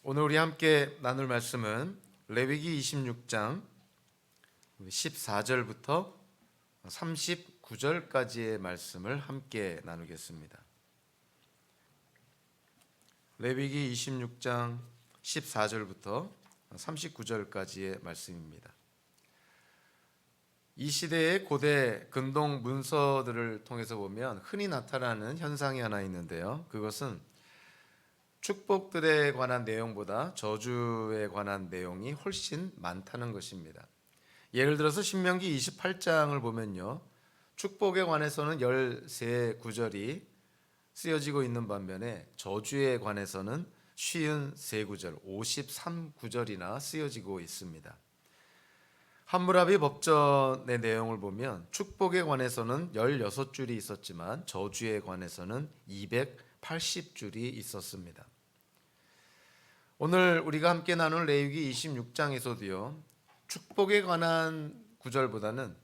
오늘 우리 함께 나눌 말씀은 레위기 26장 14절부터 39절까지의 말씀을 함께 나누겠습니다. 레위기 26장 14절부터 39절까지의 말씀입니다. 이 시대의 고대 근동 문서들을 통해서 보면 흔히 나타나는 현상이 하나 있는데요. 그것은 축복들에 관한 내용보다 저주에 관한 내용이 훨씬 많다는 것입니다. 예를 들어서 신명기 28장을 보면요, 축복에 관해서는 13구절이 쓰여지고 있는 반면에 저주에 관해서는 53구절, 53구절이나 쓰여지고 있습니다. 함무라비 법전의 내용을 보면 축복에 관해서는 16줄이 있었지만 저주에 관해서는 280줄이 있었습니다. 오늘 우리가 함께 나눌 레위기 26장에서도요, 축복에 관한 구절보다는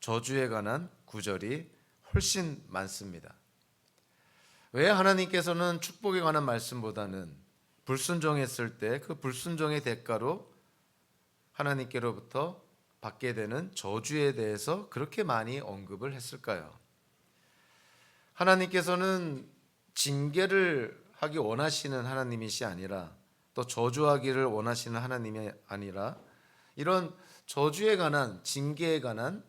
저주에 관한 구절이 훨씬 많습니다. 왜 하나님께서는 축복에 관한 말씀보다는 불순종했을 때 그 불순종의 대가로 하나님께로부터 받게 되는 저주에 대해서 그렇게 많이 언급을 했을까요? 하나님께서는 징계를 하기 원하시는 하나님이시 아니라 또 저주하기를 원하시는 하나님이 아니라 이런 저주에 관한, 징계에 관한,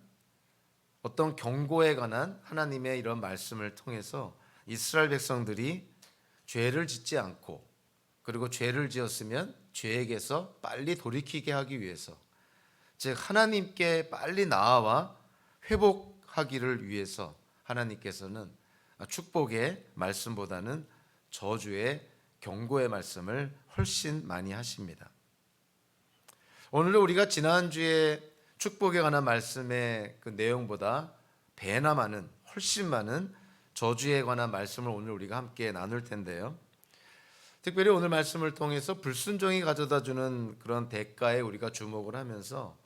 어떤 경고에 관한 하나님의 이런 말씀을 통해서 이스라엘 백성들이 죄를 짓지 않고, 그리고 죄를 지었으면 죄에게서 빨리 돌이키게 하기 위해서, 즉 하나님께 빨리 나아와 회복하기를 위해서 하나님께서는 축복의 말씀보다는 저주의 경고의 말씀을 훨씬 많이 하십니다. 오늘 우리가 지난주에 축복에 관한 말씀의 그 내용보다 배나 많은, 훨씬 많은 저주에 관한 말씀을 오늘 우리가 함께 나눌 텐데요. 특별히 오늘 말씀을 통해서 불순종이 가져다주는 그런 대가에 우리가 주목을 하면서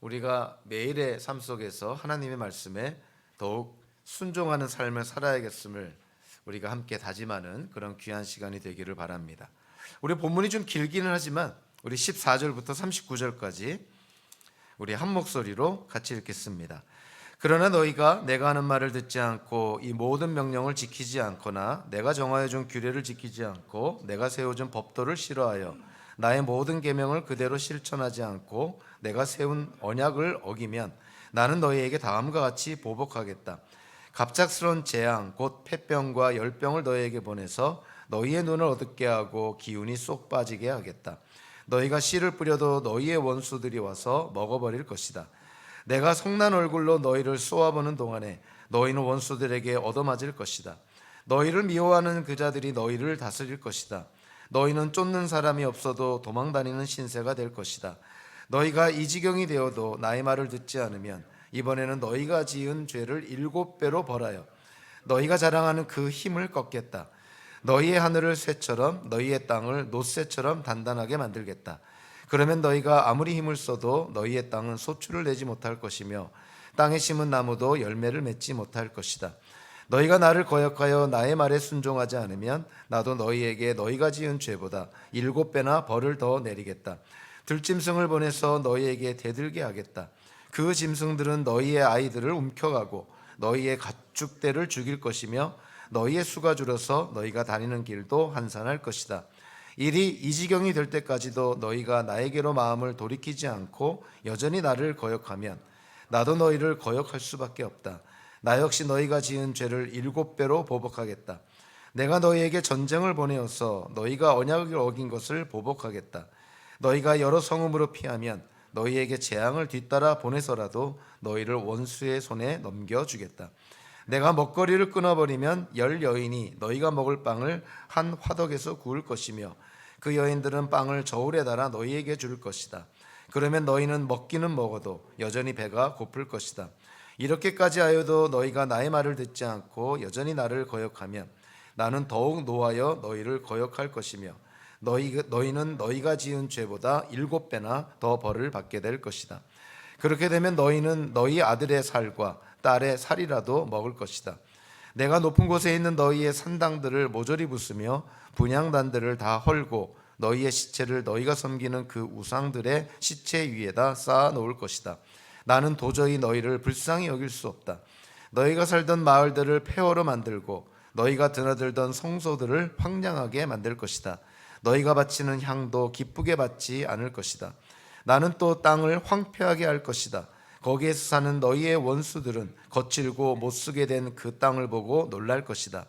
우리가 매일의 삶 속에서 하나님의 말씀에 더욱 순종하는 삶을 살아야겠음을 우리가 함께 다짐하는 그런 귀한 시간이 되기를 바랍니다. 우리 본문이 좀 길기는 하지만 우리 14절부터 39절까지 우리 한 목소리로 같이 읽겠습니다. 그러나 너희가 내가 하는 말을 듣지 않고 이 모든 명령을 지키지 않거나 내가 정하여 준 규례를 지키지 않고 내가 세워준 법도를 싫어하여 나의 모든 계명을 그대로 실천하지 않고 내가 세운 언약을 어기면 나는 너희에게 다음과 같이 보복하겠다. 갑작스러운 재앙 곧 폐병과 열병을 너희에게 보내서 너희의 눈을 어둡게 하고 기운이 쏙 빠지게 하겠다. 너희가 씨를 뿌려도 너희의 원수들이 와서 먹어버릴 것이다. 내가 성난 얼굴로 너희를 쏘아보는 동안에 너희는 원수들에게 얻어맞을 것이다. 너희를 미워하는 그 자들이 너희를 다스릴 것이다. 너희는 쫓는 사람이 없어도 도망다니는 신세가 될 것이다. 너희가 이 지경이 되어도 나의 말을 듣지 않으면 이번에는 너희가 지은 죄를 7배로 벌하여 너희가 자랑하는 그 힘을 꺾겠다. 너희의 하늘을 쇠처럼 너희의 땅을 놋쇠처럼 단단하게 만들겠다. 그러면 너희가 아무리 힘을 써도 너희의 땅은 소출을 내지 못할 것이며 땅에 심은 나무도 열매를 맺지 못할 것이다. 너희가 나를 거역하여 나의 말에 순종하지 않으면 나도 너희에게 너희가 지은 죄보다 7배나 벌을 더 내리겠다. 들짐승을 보내서 너희에게 대들게 하겠다. 그 짐승들은 너희의 아이들을 움켜가고 너희의 가축대를 죽일 것이며 너희의 수가 줄어서 너희가 다니는 길도 한산할 것이다. 일이 이 지경이 될 때까지도 너희가 나에게로 마음을 돌이키지 않고 여전히 나를 거역하면 나도 너희를 거역할 수밖에 없다. 나 역시 너희가 지은 죄를 7배로 보복하겠다. 내가 너희에게 전쟁을 보내어서 너희가 언약을 어긴 것을 보복하겠다. 너희가 여러 성읍으로 피하면 너희에게 재앙을 뒤따라 보내서라도 너희를 원수의 손에 넘겨주겠다. 내가 먹거리를 끊어버리면 10여인이 너희가 먹을 빵을 한 화덕에서 구울 것이며 그 여인들은 빵을 저울에 달아 너희에게 줄 것이다. 그러면 너희는 먹기는 먹어도 여전히 배가 고플 것이다. 이렇게까지 하여도 너희가 나의 말을 듣지 않고 여전히 나를 거역하면 나는 더욱 노하여 너희를 거역할 것이며 너희는 너희가 지은 죄보다 7배나 더 벌을 받게 될 것이다. 그렇게 되면 너희는 너희 아들의 살과 딸의 살이라도 먹을 것이다. 내가 높은 곳에 있는 너희의 산당들을 모조리 부수며 분향단들을 다 헐고 너희의 시체를 너희가 섬기는 그 우상들의 시체 위에다 쌓아 놓을 것이다. 나는 도저히 너희를 불쌍히 여길 수 없다. 너희가 살던 마을들을 폐허로 만들고 너희가 드나들던 성소들을 황량하게 만들 것이다. 너희가 바치는 향도 기쁘게 받지 않을 것이다. 나는 또 땅을 황폐하게 할 것이다. 거기에서 사는 너희의 원수들은 거칠고 못쓰게 된 그 땅을 보고 놀랄 것이다.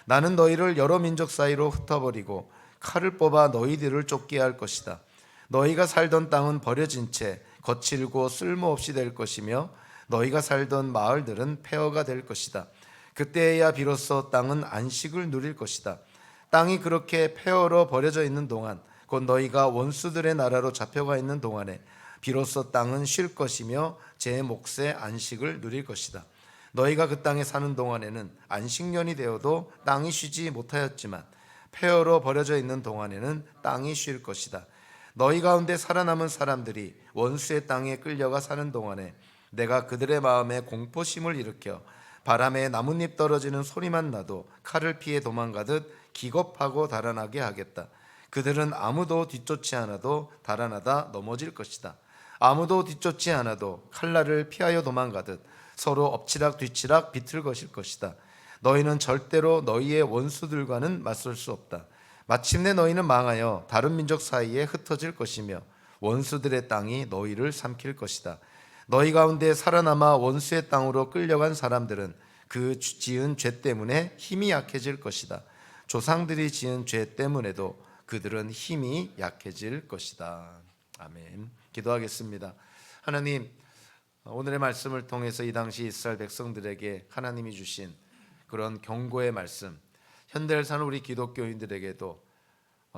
나는 너희를 여러 민족 사이로 흩어버리고 칼을 뽑아 너희들을 쫓게 할 것이다. 너희가 살던 땅은 버려진 채 거칠고 쓸모없이 될 것이며 너희가 살던 마을들은 폐허가 될 것이다. 그때야 비로소 땅은 안식을 누릴 것이다. 땅이 그렇게 폐허로 버려져 있는 동안, 곧 너희가 원수들의 나라로 잡혀가 있는 동안에 비로소 땅은 쉴 것이며 제 몫의 안식을 누릴 것이다. 너희가 그 땅에 사는 동안에는 안식년이 되어도 땅이 쉬지 못하였지만 폐허로 버려져 있는 동안에는 땅이 쉴 것이다. 너희 가운데 살아남은 사람들이 원수의 땅에 끌려가 사는 동안에 내가 그들의 마음에 공포심을 일으켜 바람에 나뭇잎 떨어지는 소리만 나도 칼을 피해 도망가듯 기겁하고 달아나게 하겠다. 그들은 아무도 뒤쫓지 않아도 달아나다 넘어질 것이다. 아무도 뒤쫓지 않아도 칼날을 피하여 도망가듯 서로 엎치락 뒤치락 비틀거릴 것이다. 너희는 절대로 너희의 원수들과는 맞설 수 없다. 마침내 너희는 망하여 다른 민족 사이에 흩어질 것이며 원수들의 땅이 너희를 삼킬 것이다. 너희 가운데 살아남아 원수의 땅으로 끌려간 사람들은 그 지은 죄 때문에 힘이 약해질 것이다. 조상들이 지은 죄 때문에도 그들은 힘이 약해질 것이다. 아멘. 기도하겠습니다. 하나님, 오늘의 말씀을 통해서 이 당시 이스라엘 백성들에게 하나님이 주신 그런 경고의 말씀, 현대를 사는 우리 기독교인들에게도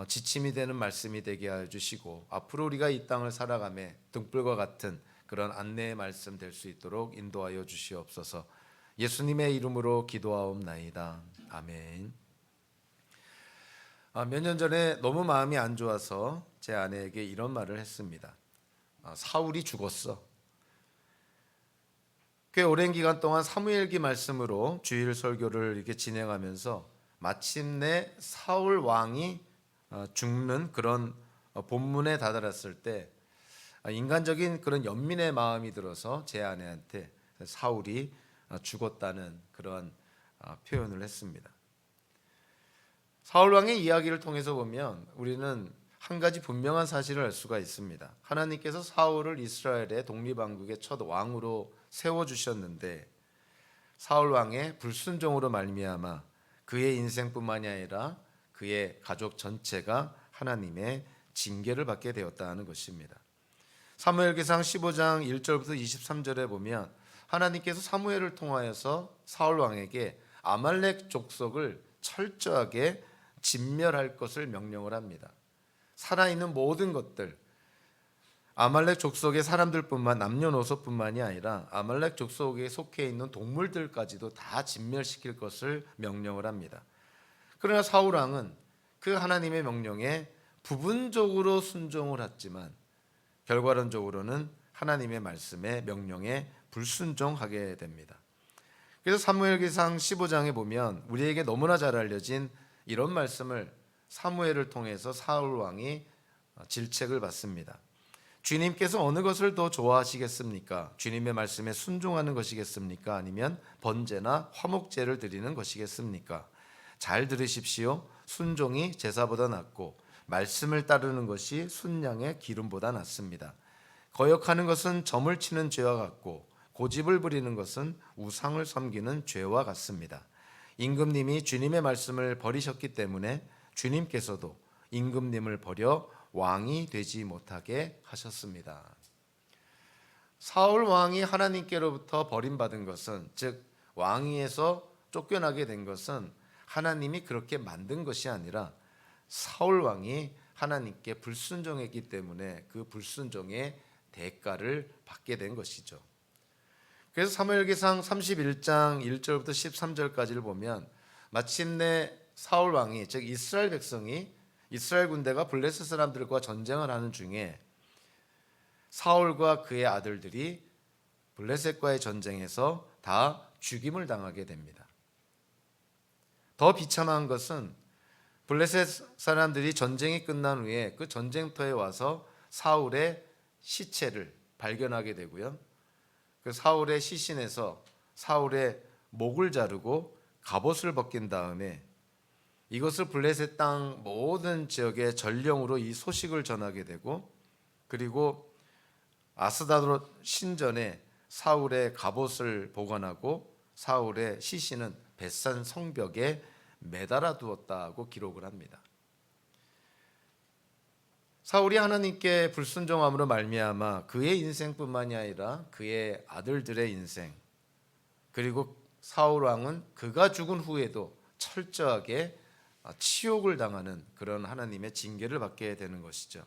지침이 되는 말씀이 되게 하여 주시고, 앞으로 우리가 이 땅을 살아가며 등불과 같은 그런 안내의 말씀 될 수 있도록 인도하여 주시옵소서. 예수님의 이름으로 기도하옵나이다. 아멘. 몇 년 전에 너무 마음이 안 좋아서 제 아내에게 이런 말을 했습니다. 사울이 죽었어. 꽤 오랜 기간 동안 사무엘기 말씀으로 주일 설교를 이렇게 진행하면서 마침내 사울 왕이 죽는 그런 본문에 다다랐을 때 인간적인 그런 연민의 마음이 들어서 제 아내한테 사울이 죽었다는 그런 표현을 했습니다. 사울 왕의 이야기를 통해서 보면 우리는 한 가지 분명한 사실을 알 수가 있습니다. 하나님께서 사울을 이스라엘의 독립왕국의 첫 왕으로 세워주셨는데 사울 왕의 불순종으로 말미암아 그의 인생뿐만이 아니라 그의 가족 전체가 하나님의 징계를 받게 되었다는 것입니다. 사무엘기상 15장 1절부터 23절에 보면 하나님께서 사무엘을 통하여서 사울 왕에게 아말렉 족속을 철저하게 진멸할 것을 명령을 합니다. 살아있는 모든 것들, 아말렉 족속의 사람들뿐만 남녀노소뿐만이 아니라 아말렉 족속에 속해 있는 동물들까지도 다 진멸시킬 것을 명령을 합니다. 그러나 사울 왕은 그 하나님의 명령에 부분적으로 순종을 했지만 결과론적으로는 하나님의 말씀에 명령에 불순종하게 됩니다. 그래서 사무엘기상 15장에 보면 우리에게 너무나 잘 알려진 이런 말씀을 사무엘을 통해서 사울 왕이 질책을 받습니다. 주님께서 어느 것을 더 좋아하시겠습니까? 주님의 말씀에 순종하는 것이겠습니까? 아니면 번제나 화목제를 드리는 것이겠습니까? 잘 들으십시오. 순종이 제사보다 낫고 말씀을 따르는 것이 순양의 기름보다 낫습니다. 거역하는 것은 점을 치는 죄와 같고 고집을 부리는 것은 우상을 섬기는 죄와 같습니다. 임금님이 주님의 말씀을 버리셨기 때문에 주님께서도 임금님을 버려 왕이 되지 못하게 하셨습니다. 사울 왕이 하나님께로부터 버림받은 것은, 즉 왕위에서 쫓겨나게 된 것은 하나님이 그렇게 만든 것이 아니라 사울 왕이 하나님께 불순종했기 때문에 그 불순종의 대가를 받게 된 것이죠. 그래서 사무엘기상 31장 1절부터 13절까지를 보면 마침내 사울 왕이, 즉 이스라엘 백성이, 이스라엘 군대가 블레셋 사람들과 전쟁을 하는 중에 사울과 그의 아들들이 블레셋과의 전쟁에서 다 죽임을 당하게 됩니다. 더 비참한 것은 블레셋 사람들이 전쟁이 끝난 후에 그 전쟁터에 와서 사울의 시체를 발견하게 되고요. 그 사울의 시신에서 사울의 목을 자르고 갑옷을 벗긴 다음에 이것을 블레셋 땅 모든 지역에 전령으로 이 소식을 전하게 되고, 그리고 아스다롯 신전에 사울의 갑옷을 보관하고 사울의 시신은 벳산 성벽에 매달아 두었다고 기록을 합니다. 사울이 하나님께 불순종함으로 말미암아 그의 인생뿐만이 아니라 그의 아들들의 인생, 그리고 사울 왕은 그가 죽은 후에도 철저하게 치욕을 당하는 그런 하나님의 징계를 받게 되는 것이죠.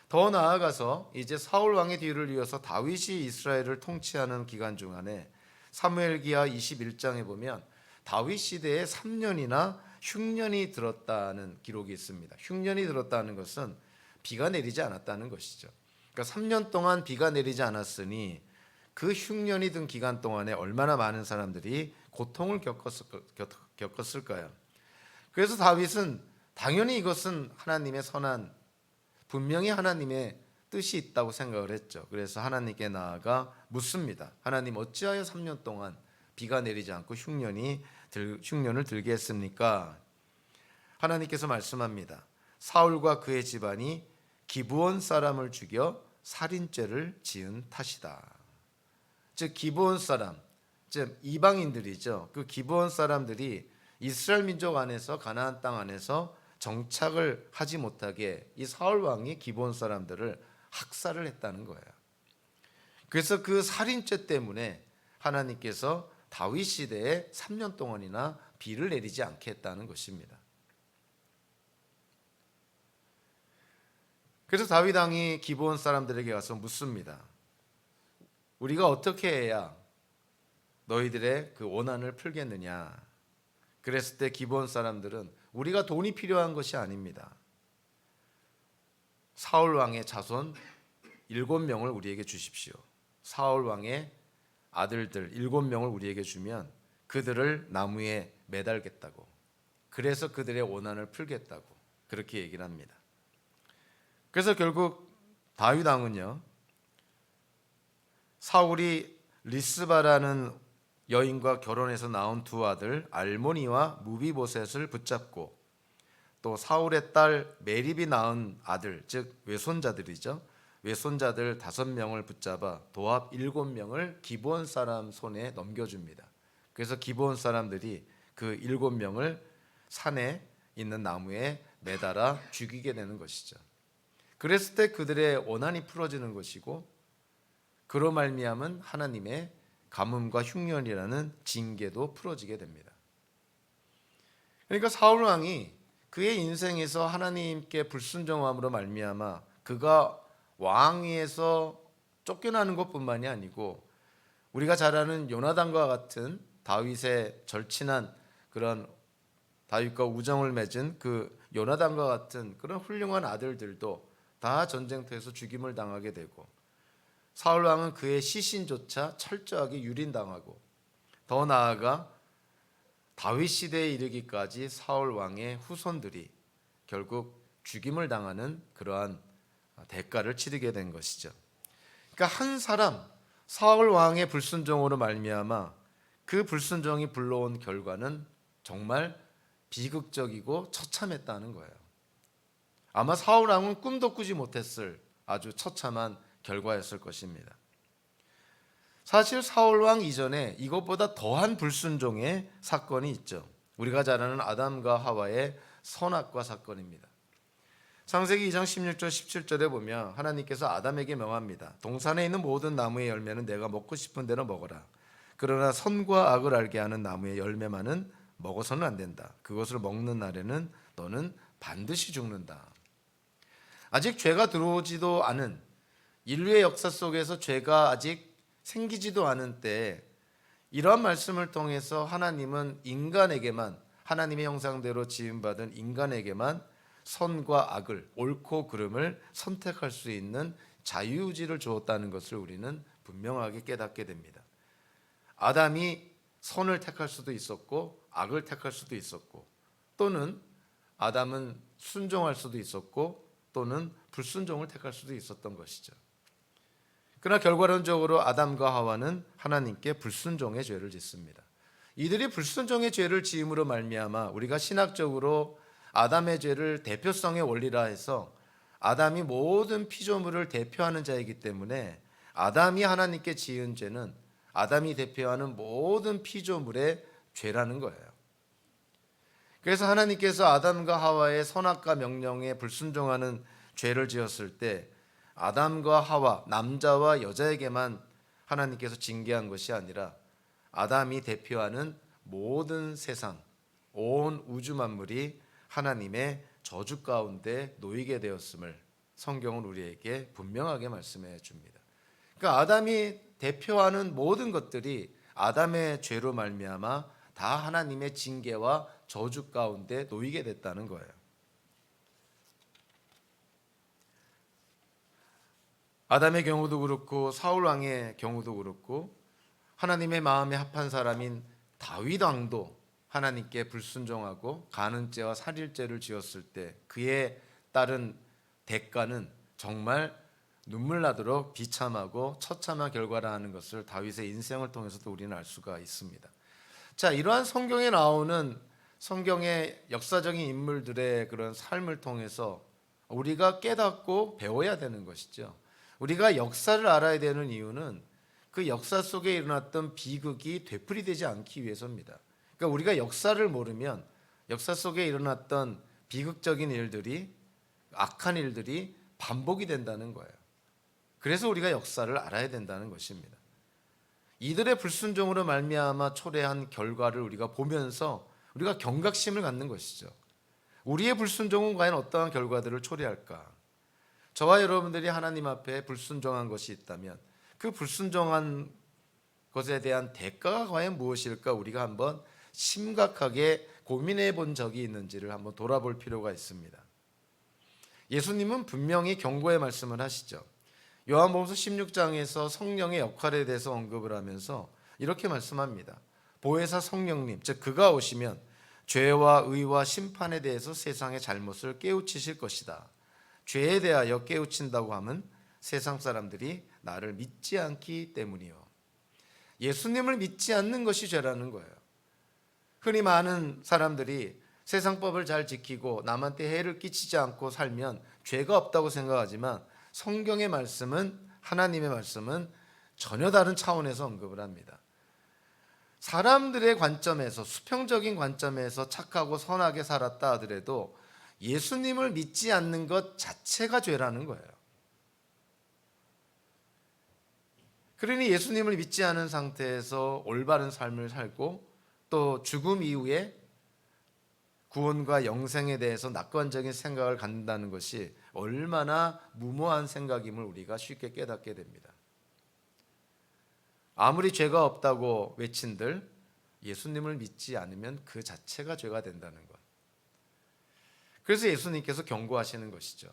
더 나아가서 이제 사울 왕의 뒤를 이어서 다윗이 이스라엘을 통치하는 기간 중간에 사무엘기하 21장에 보면 다윗 시대에 3년이나 흉년이 들었다는 기록이 있습니다. 흉년이 들었다는 것은 비가 내리지 않았다는 것이죠. 그러니까 3년 동안 비가 내리지 않았으니 그 흉년이 든 기간 동안에 얼마나 많은 사람들이 고통을 겪었을까요? 그래서 다윗은 당연히 이것은 하나님의 선한, 분명히 하나님의 뜻이 있다고 생각을 했죠. 그래서 하나님께 나아가 묻습니다. 하나님, 어찌하여 3년 동안 비가 내리지 않고 흉년을 들게 했습니까? 하나님께서 말씀합니다. 사울과 그의 집안이 기브온 사람을 죽여 살인죄를 지은 탓이다. 즉 기브온 사람, 즉 이방인들이죠. 그 기브온 사람들이 이스라엘 민족 안에서, 가나안 땅 안에서 정착을 하지 못하게 이 사울 왕이 기브온 사람들을 학살을 했다는 거예요. 그래서 그 살인죄 때문에 하나님께서 다윗 시대에 3년 동안이나 비를 내리지 않게 했다는 것입니다. 그래서 다윗 왕이 기브온 사람들에게 가서 묻습니다. 우리가 어떻게 해야 너희들의 그 원한을 풀겠느냐? 그랬을 때 기브온 사람들은 우리가 돈이 필요한 것이 아닙니다. 사울 왕의 자손 7명을 우리에게 주십시오. 사울 왕의 아들들 7명을 우리에게 주면 그들을 나무에 매달겠다고, 그래서 그들의 원한을 풀겠다고 그렇게 얘기를 합니다. 그래서 결국 다윗 왕은요, 사울이 리스바라는 여인과 결혼해서 낳은 두 아들 알모니와 무비보셋을 붙잡고, 또 사울의 딸 메립이 낳은 아들, 즉 외손자들이죠, 외손자들 5명을 붙잡아 도합 7명을 기브온 사람 손에 넘겨줍니다. 그래서 기브온 사람들이 그 7명을 산에 있는 나무에 매달아 죽이게 되는 것이죠. 그랬을 때 그들의 원한이 풀어지는 것이고, 그로 말미암은 하나님의 가뭄과 흉년이라는 징계도 풀어지게 됩니다. 그러니까 사울 왕이 그의 인생에서 하나님께 불순종함으로 말미암아 그가 왕위에서 쫓겨나는 것뿐만이 아니고, 우리가 잘 아는 요나단과 같은 다윗의 절친한 그런, 다윗과 우정을 맺은 그 요나단과 같은 그런 훌륭한 아들들도 다 전쟁터에서 죽임을 당하게 되고, 사울 왕은 그의 시신조차 철저하게 유린당하고, 더 나아가 다윗 시대에 이르기까지 사울 왕의 후손들이 결국 죽임을 당하는 그러한 대가를 치르게 된 것이죠. 그러니까 한 사람, 사울 왕의 불순종으로 말미암아 그 불순종이 불러온 결과는 정말 비극적이고 처참했다는 거예요. 아마 사울 왕은 꿈도 꾸지 못했을 아주 처참한 결과였을 것입니다. 사실 사울 왕 이전에 이것보다 더한 불순종의 사건이 있죠. 우리가 잘 아는 아담과 하와의 선악과 사건입니다. 창세기 2장 16절 17절에 보면 하나님께서 아담에게 명합니다. 동산에 있는 모든 나무의 열매는 내가 먹고 싶은 대로 먹어라. 그러나 선과 악을 알게 하는 나무의 열매만은 먹어서는 안 된다. 그것을 먹는 날에는 너는 반드시 죽는다. 아직 죄가 들어오지도 않은, 인류의 역사 속에서 죄가 아직 생기지도 않은 때에 이러한 말씀을 통해서 하나님은 인간에게만, 하나님의 형상대로 지음받은 인간에게만 선과 악을, 옳고 그름을 선택할 수 있는 자유의지를 주었다는 것을 우리는 분명하게 깨닫게 됩니다. 아담이 선을 택할 수도 있었고 악을 택할 수도 있었고, 또는 아담은 순종할 수도 있었고 또는 불순종을 택할 수도 있었던 것이죠. 그러나 결과론적으로 아담과 하와는 하나님께 불순종의 죄를 짓습니다. 이들이 불순종의 죄를 지음으로 말미암아 우리가 신학적으로 아담의 죄를 대표성의 원리라 해서 아담이 모든 피조물을 대표하는 자이기 때문에 아담이 하나님께 지은 죄는 아담이 대표하는 모든 피조물의 죄라는 거예요. 그래서 하나님께서 아담과 하와의 선악과 명령에 불순종하는 죄를 지었을 때 아담과 하와, 남자와 여자에게만 하나님께서 징계한 것이 아니라 아담이 대표하는 모든 세상, 온 우주 만물이 하나님의 저주 가운데 놓이게 되었음을 성경은 우리에게 분명하게 말씀해 줍니다. 그러니까 아담이 대표하는 모든 것들이 아담의 죄로 말미암아 다 하나님의 징계와 저주 가운데 놓이게 됐다는 거예요. 아담의 경우도 그렇고 사울 왕의 경우도 그렇고 하나님의 마음에 합한 사람인 다윗 왕도 하나님께 불순종하고 간음죄와 살인죄를 지었을 때 그에 따른 대가는 정말 눈물 나도록 비참하고 처참한 결과라 하는 것을 다윗의 인생을 통해서도 우리는 알 수가 있습니다. 자, 이러한 성경에 나오는 성경의 역사적인 인물들의 그런 삶을 통해서 우리가 깨닫고 배워야 되는 것이죠. 우리가 역사를 알아야 되는 이유는 그 역사 속에 일어났던 비극이 되풀이되지 않기 위해서입니다. 그러니까 우리가 역사를 모르면 역사 속에 일어났던 비극적인 일들이, 악한 일들이 반복이 된다는 거예요. 그래서 우리가 역사를 알아야 된다는 것입니다. 이들의 불순종으로 말미암아 초래한 결과를 우리가 보면서 우리가 경각심을 갖는 것이죠. 우리의 불순종은 과연 어떠한 결과들을 초래할까? 저와 여러분들이 하나님 앞에 불순종한 것이 있다면 그 불순종한 것에 대한 대가가 과연 무엇일까? 우리가 한번 심각하게 고민해 본 적이 있는지를 한번 돌아볼 필요가 있습니다. 예수님은 분명히 경고의 말씀을 하시죠. 요한복음서 16장에서 성령의 역할에 대해서 언급을 하면서 이렇게 말씀합니다. 보혜사 성령님, 즉 그가 오시면 죄와 의와 심판에 대해서 세상의 잘못을 깨우치실 것이다. 죄에 대하여 깨우친다고 하면 세상 사람들이 나를 믿지 않기 때문이요. 예수님을 믿지 않는 것이 죄라는 거예요. 흔히 많은 사람들이 세상법을 잘 지키고 남한테 해를 끼치지 않고 살면 죄가 없다고 생각하지만 성경의 말씀은, 하나님의 말씀은 전혀 다른 차원에서 언급을 합니다. 사람들의 관점에서, 수평적인 관점에서 착하고 선하게 살았다 하더라도 예수님을 믿지 않는 것 자체가 죄라는 거예요. 그러니 예수님을 믿지 않은 상태에서 올바른 삶을 살고 또 죽음 이후에 구원과 영생에 대해서 낙관적인 생각을 갖는다는 것이 얼마나 무모한 생각임을 우리가 쉽게 깨닫게 됩니다. 아무리 죄가 없다고 외친들 예수님을 믿지 않으면 그 자체가 죄가 된다는 것. 그래서 예수님께서 경고하시는 것이죠.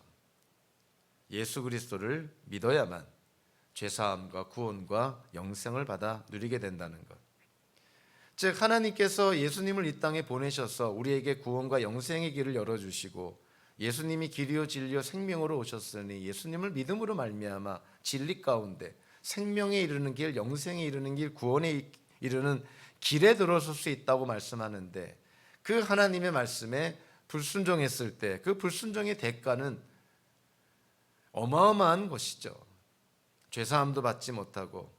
예수 그리스도를 믿어야만 죄사함과 구원과 영생을 받아 누리게 된다는 것. 즉 하나님께서 예수님을 이 땅에 보내셔서 우리에게 구원과 영생의 길을 열어주시고 예수님이 길이요 진리요 생명으로 오셨으니 예수님을 믿음으로 말미암아 진리 가운데 생명에 이르는 길, 영생에 이르는 길, 구원에 이르는 길에 들어설 수 있다고 말씀하는데 그 하나님의 말씀에 불순종했을 때 그 불순종의 대가는 어마어마한 것이죠. 죄사함도 받지 못하고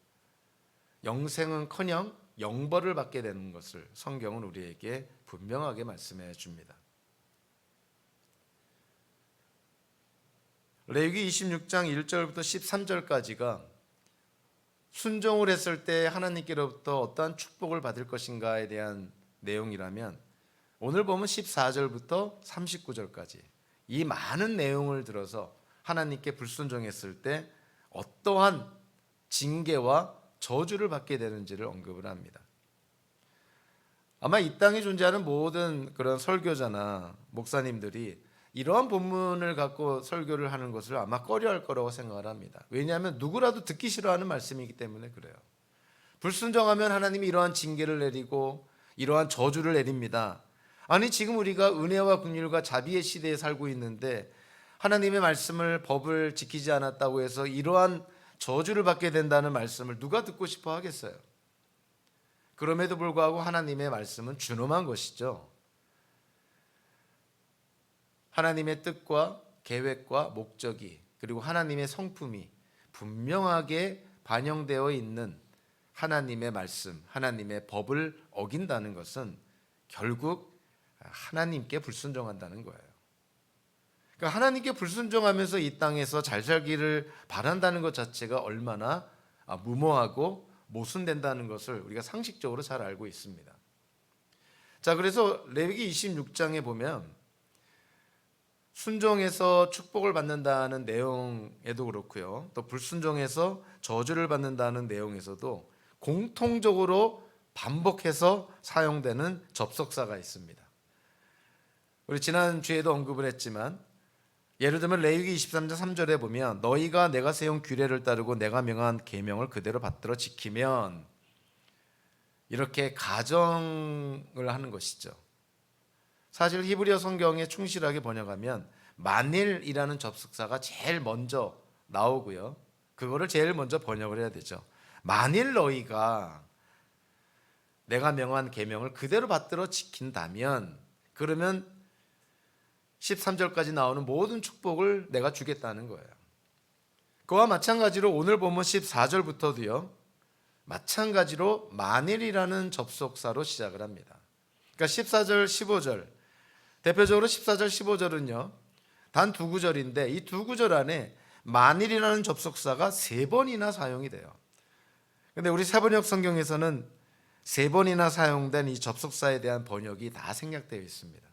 영생은커녕 영벌을 받게 되는 것을 성경은 우리에게 분명하게 말씀해 줍니다. 레위기 26장 1절부터 13절까지가 순종을 했을 때 하나님께로부터 어떠한 축복을 받을 것인가에 대한 내용이라면 오늘 보면 14절부터 39절까지 이 많은 내용을 들어서 하나님께 불순종했을 때 어떠한 징계와 저주를 받게 되는지를 언급을 합니다. 아마 이 땅에 존재하는 모든 그런 설교자나 목사님들이 이러한 본문을 갖고 설교를 하는 것을 아마 꺼려할 거라고 생각을 합니다. 왜냐하면 누구라도 듣기 싫어하는 말씀이기 때문에 그래요. 불순종하면 하나님이 이러한 징계를 내리고 이러한 저주를 내립니다. 아니 지금 우리가 은혜와 긍휼과 자비의 시대에 살고 있는데 하나님의 말씀을 법을 지키지 않았다고 해서 이러한 저주를 받게 된다는 말씀을 누가 듣고 싶어 하겠어요? 그럼에도 불구하고 하나님의 말씀은 준엄한 것이죠. 하나님의 뜻과 계획과 목적이 그리고 하나님의 성품이 분명하게 반영되어 있는 하나님의 말씀, 하나님의 법을 어긴다는 것은 결국 하나님께 불순종한다는 거예요. 그러니까 하나님께 불순종하면서 이 땅에서 잘 살기를 바란다는 것 자체가 얼마나 무모하고 모순된다는 것을 우리가 상식적으로 잘 알고 있습니다. 자, 그래서 레위기 26장에 보면 순종해서 축복을 받는다는 내용에도 그렇고요, 또 불순종해서 저주를 받는다는 내용에서도 공통적으로 반복해서 사용되는 접속사가 있습니다. 우리 지난주에도 언급을 했지만 예를 들면 레위기 23장 3절에 보면 너희가 내가 세운 규례를 따르고 내가 명한 계명을 그대로 받들어 지키면, 이렇게 가정을 하는 것이죠. 사실 히브리어 성경에 충실하게 번역하면 만일이라는 접속사가 제일 먼저 나오고요, 그거를 제일 먼저 번역을 해야 되죠. 만일 너희가 내가 명한 계명을 그대로 받들어 지킨다면, 그러면 13절까지 나오는 모든 축복을 내가 주겠다는 거예요. 그와 마찬가지로 오늘 보면 14절부터도요 마찬가지로 만일이라는 접속사로 시작을 합니다. 그러니까 14절 15절, 대표적으로 14절 15절은요 단 두 구절인데 이 두 구절 안에 만일이라는 접속사가 세 번이나 사용이 돼요. 근데 우리 세번역 성경에서는 세 번이나 사용된 이 접속사에 대한 번역이 다 생략되어 있습니다.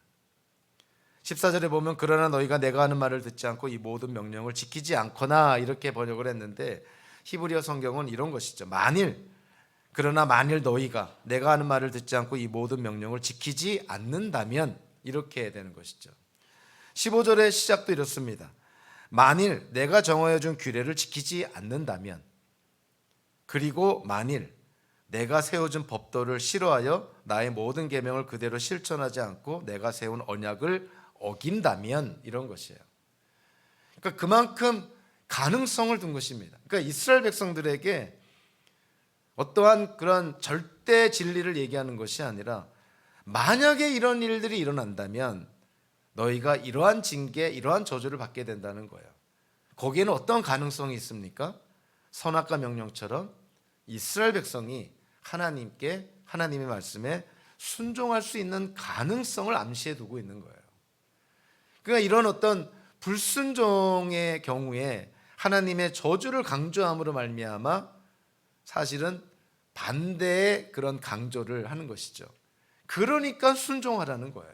14절에 보면 그러나 너희가 내가 하는 말을 듣지 않고 이 모든 명령을 지키지 않거나, 이렇게 번역을 했는데 히브리어 성경은 이런 것이죠. 그러나 만일 너희가 내가 하는 말을 듣지 않고 이 모든 명령을 지키지 않는다면, 이렇게 되는 것이죠. 15절의 시작도 이렇습니다. 만일 내가 정하여 준 규례를 지키지 않는다면, 그리고 만일 내가 세워준 법도를 싫어하여 나의 모든 계명을 그대로 실천하지 않고 내가 세운 언약을 어긴다면, 이런 것이에요. 그러니까 그만큼 가능성을 둔 것입니다. 그러니까 이스라엘 백성들에게 어떠한 그런 절대 진리를 얘기하는 것이 아니라, 만약에 이런 일들이 일어난다면 너희가 이러한 징계, 이러한 저주를 받게 된다는 거예요. 거기에는 어떤 가능성이 있습니까? 선악과 명령처럼 이스라엘 백성이 하나님께, 하나님의 말씀에 순종할 수 있는 가능성을 암시해 두고 있는 거예요. 그러니까 이런 어떤 불순종의 경우에 하나님의 저주를 강조함으로 말미암아 사실은 반대의 그런 강조를 하는 것이죠. 그러니까 순종하라는 거예요.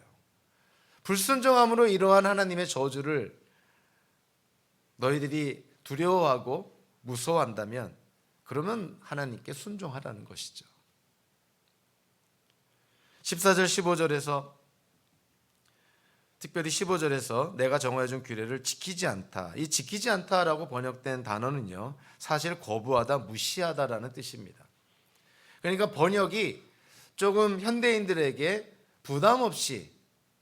불순종함으로 이러한 하나님의 저주를 너희들이 두려워하고 무서워한다면, 그러면 하나님께 순종하라는 것이죠. 14절 15절에서, 특별히 15절에서 내가 정하여 준 규례를 지키지 않다, 이 지키지 않다라고 번역된 단어는요 사실 거부하다, 무시하다라는 뜻입니다. 그러니까 번역이 조금 현대인들에게 부담 없이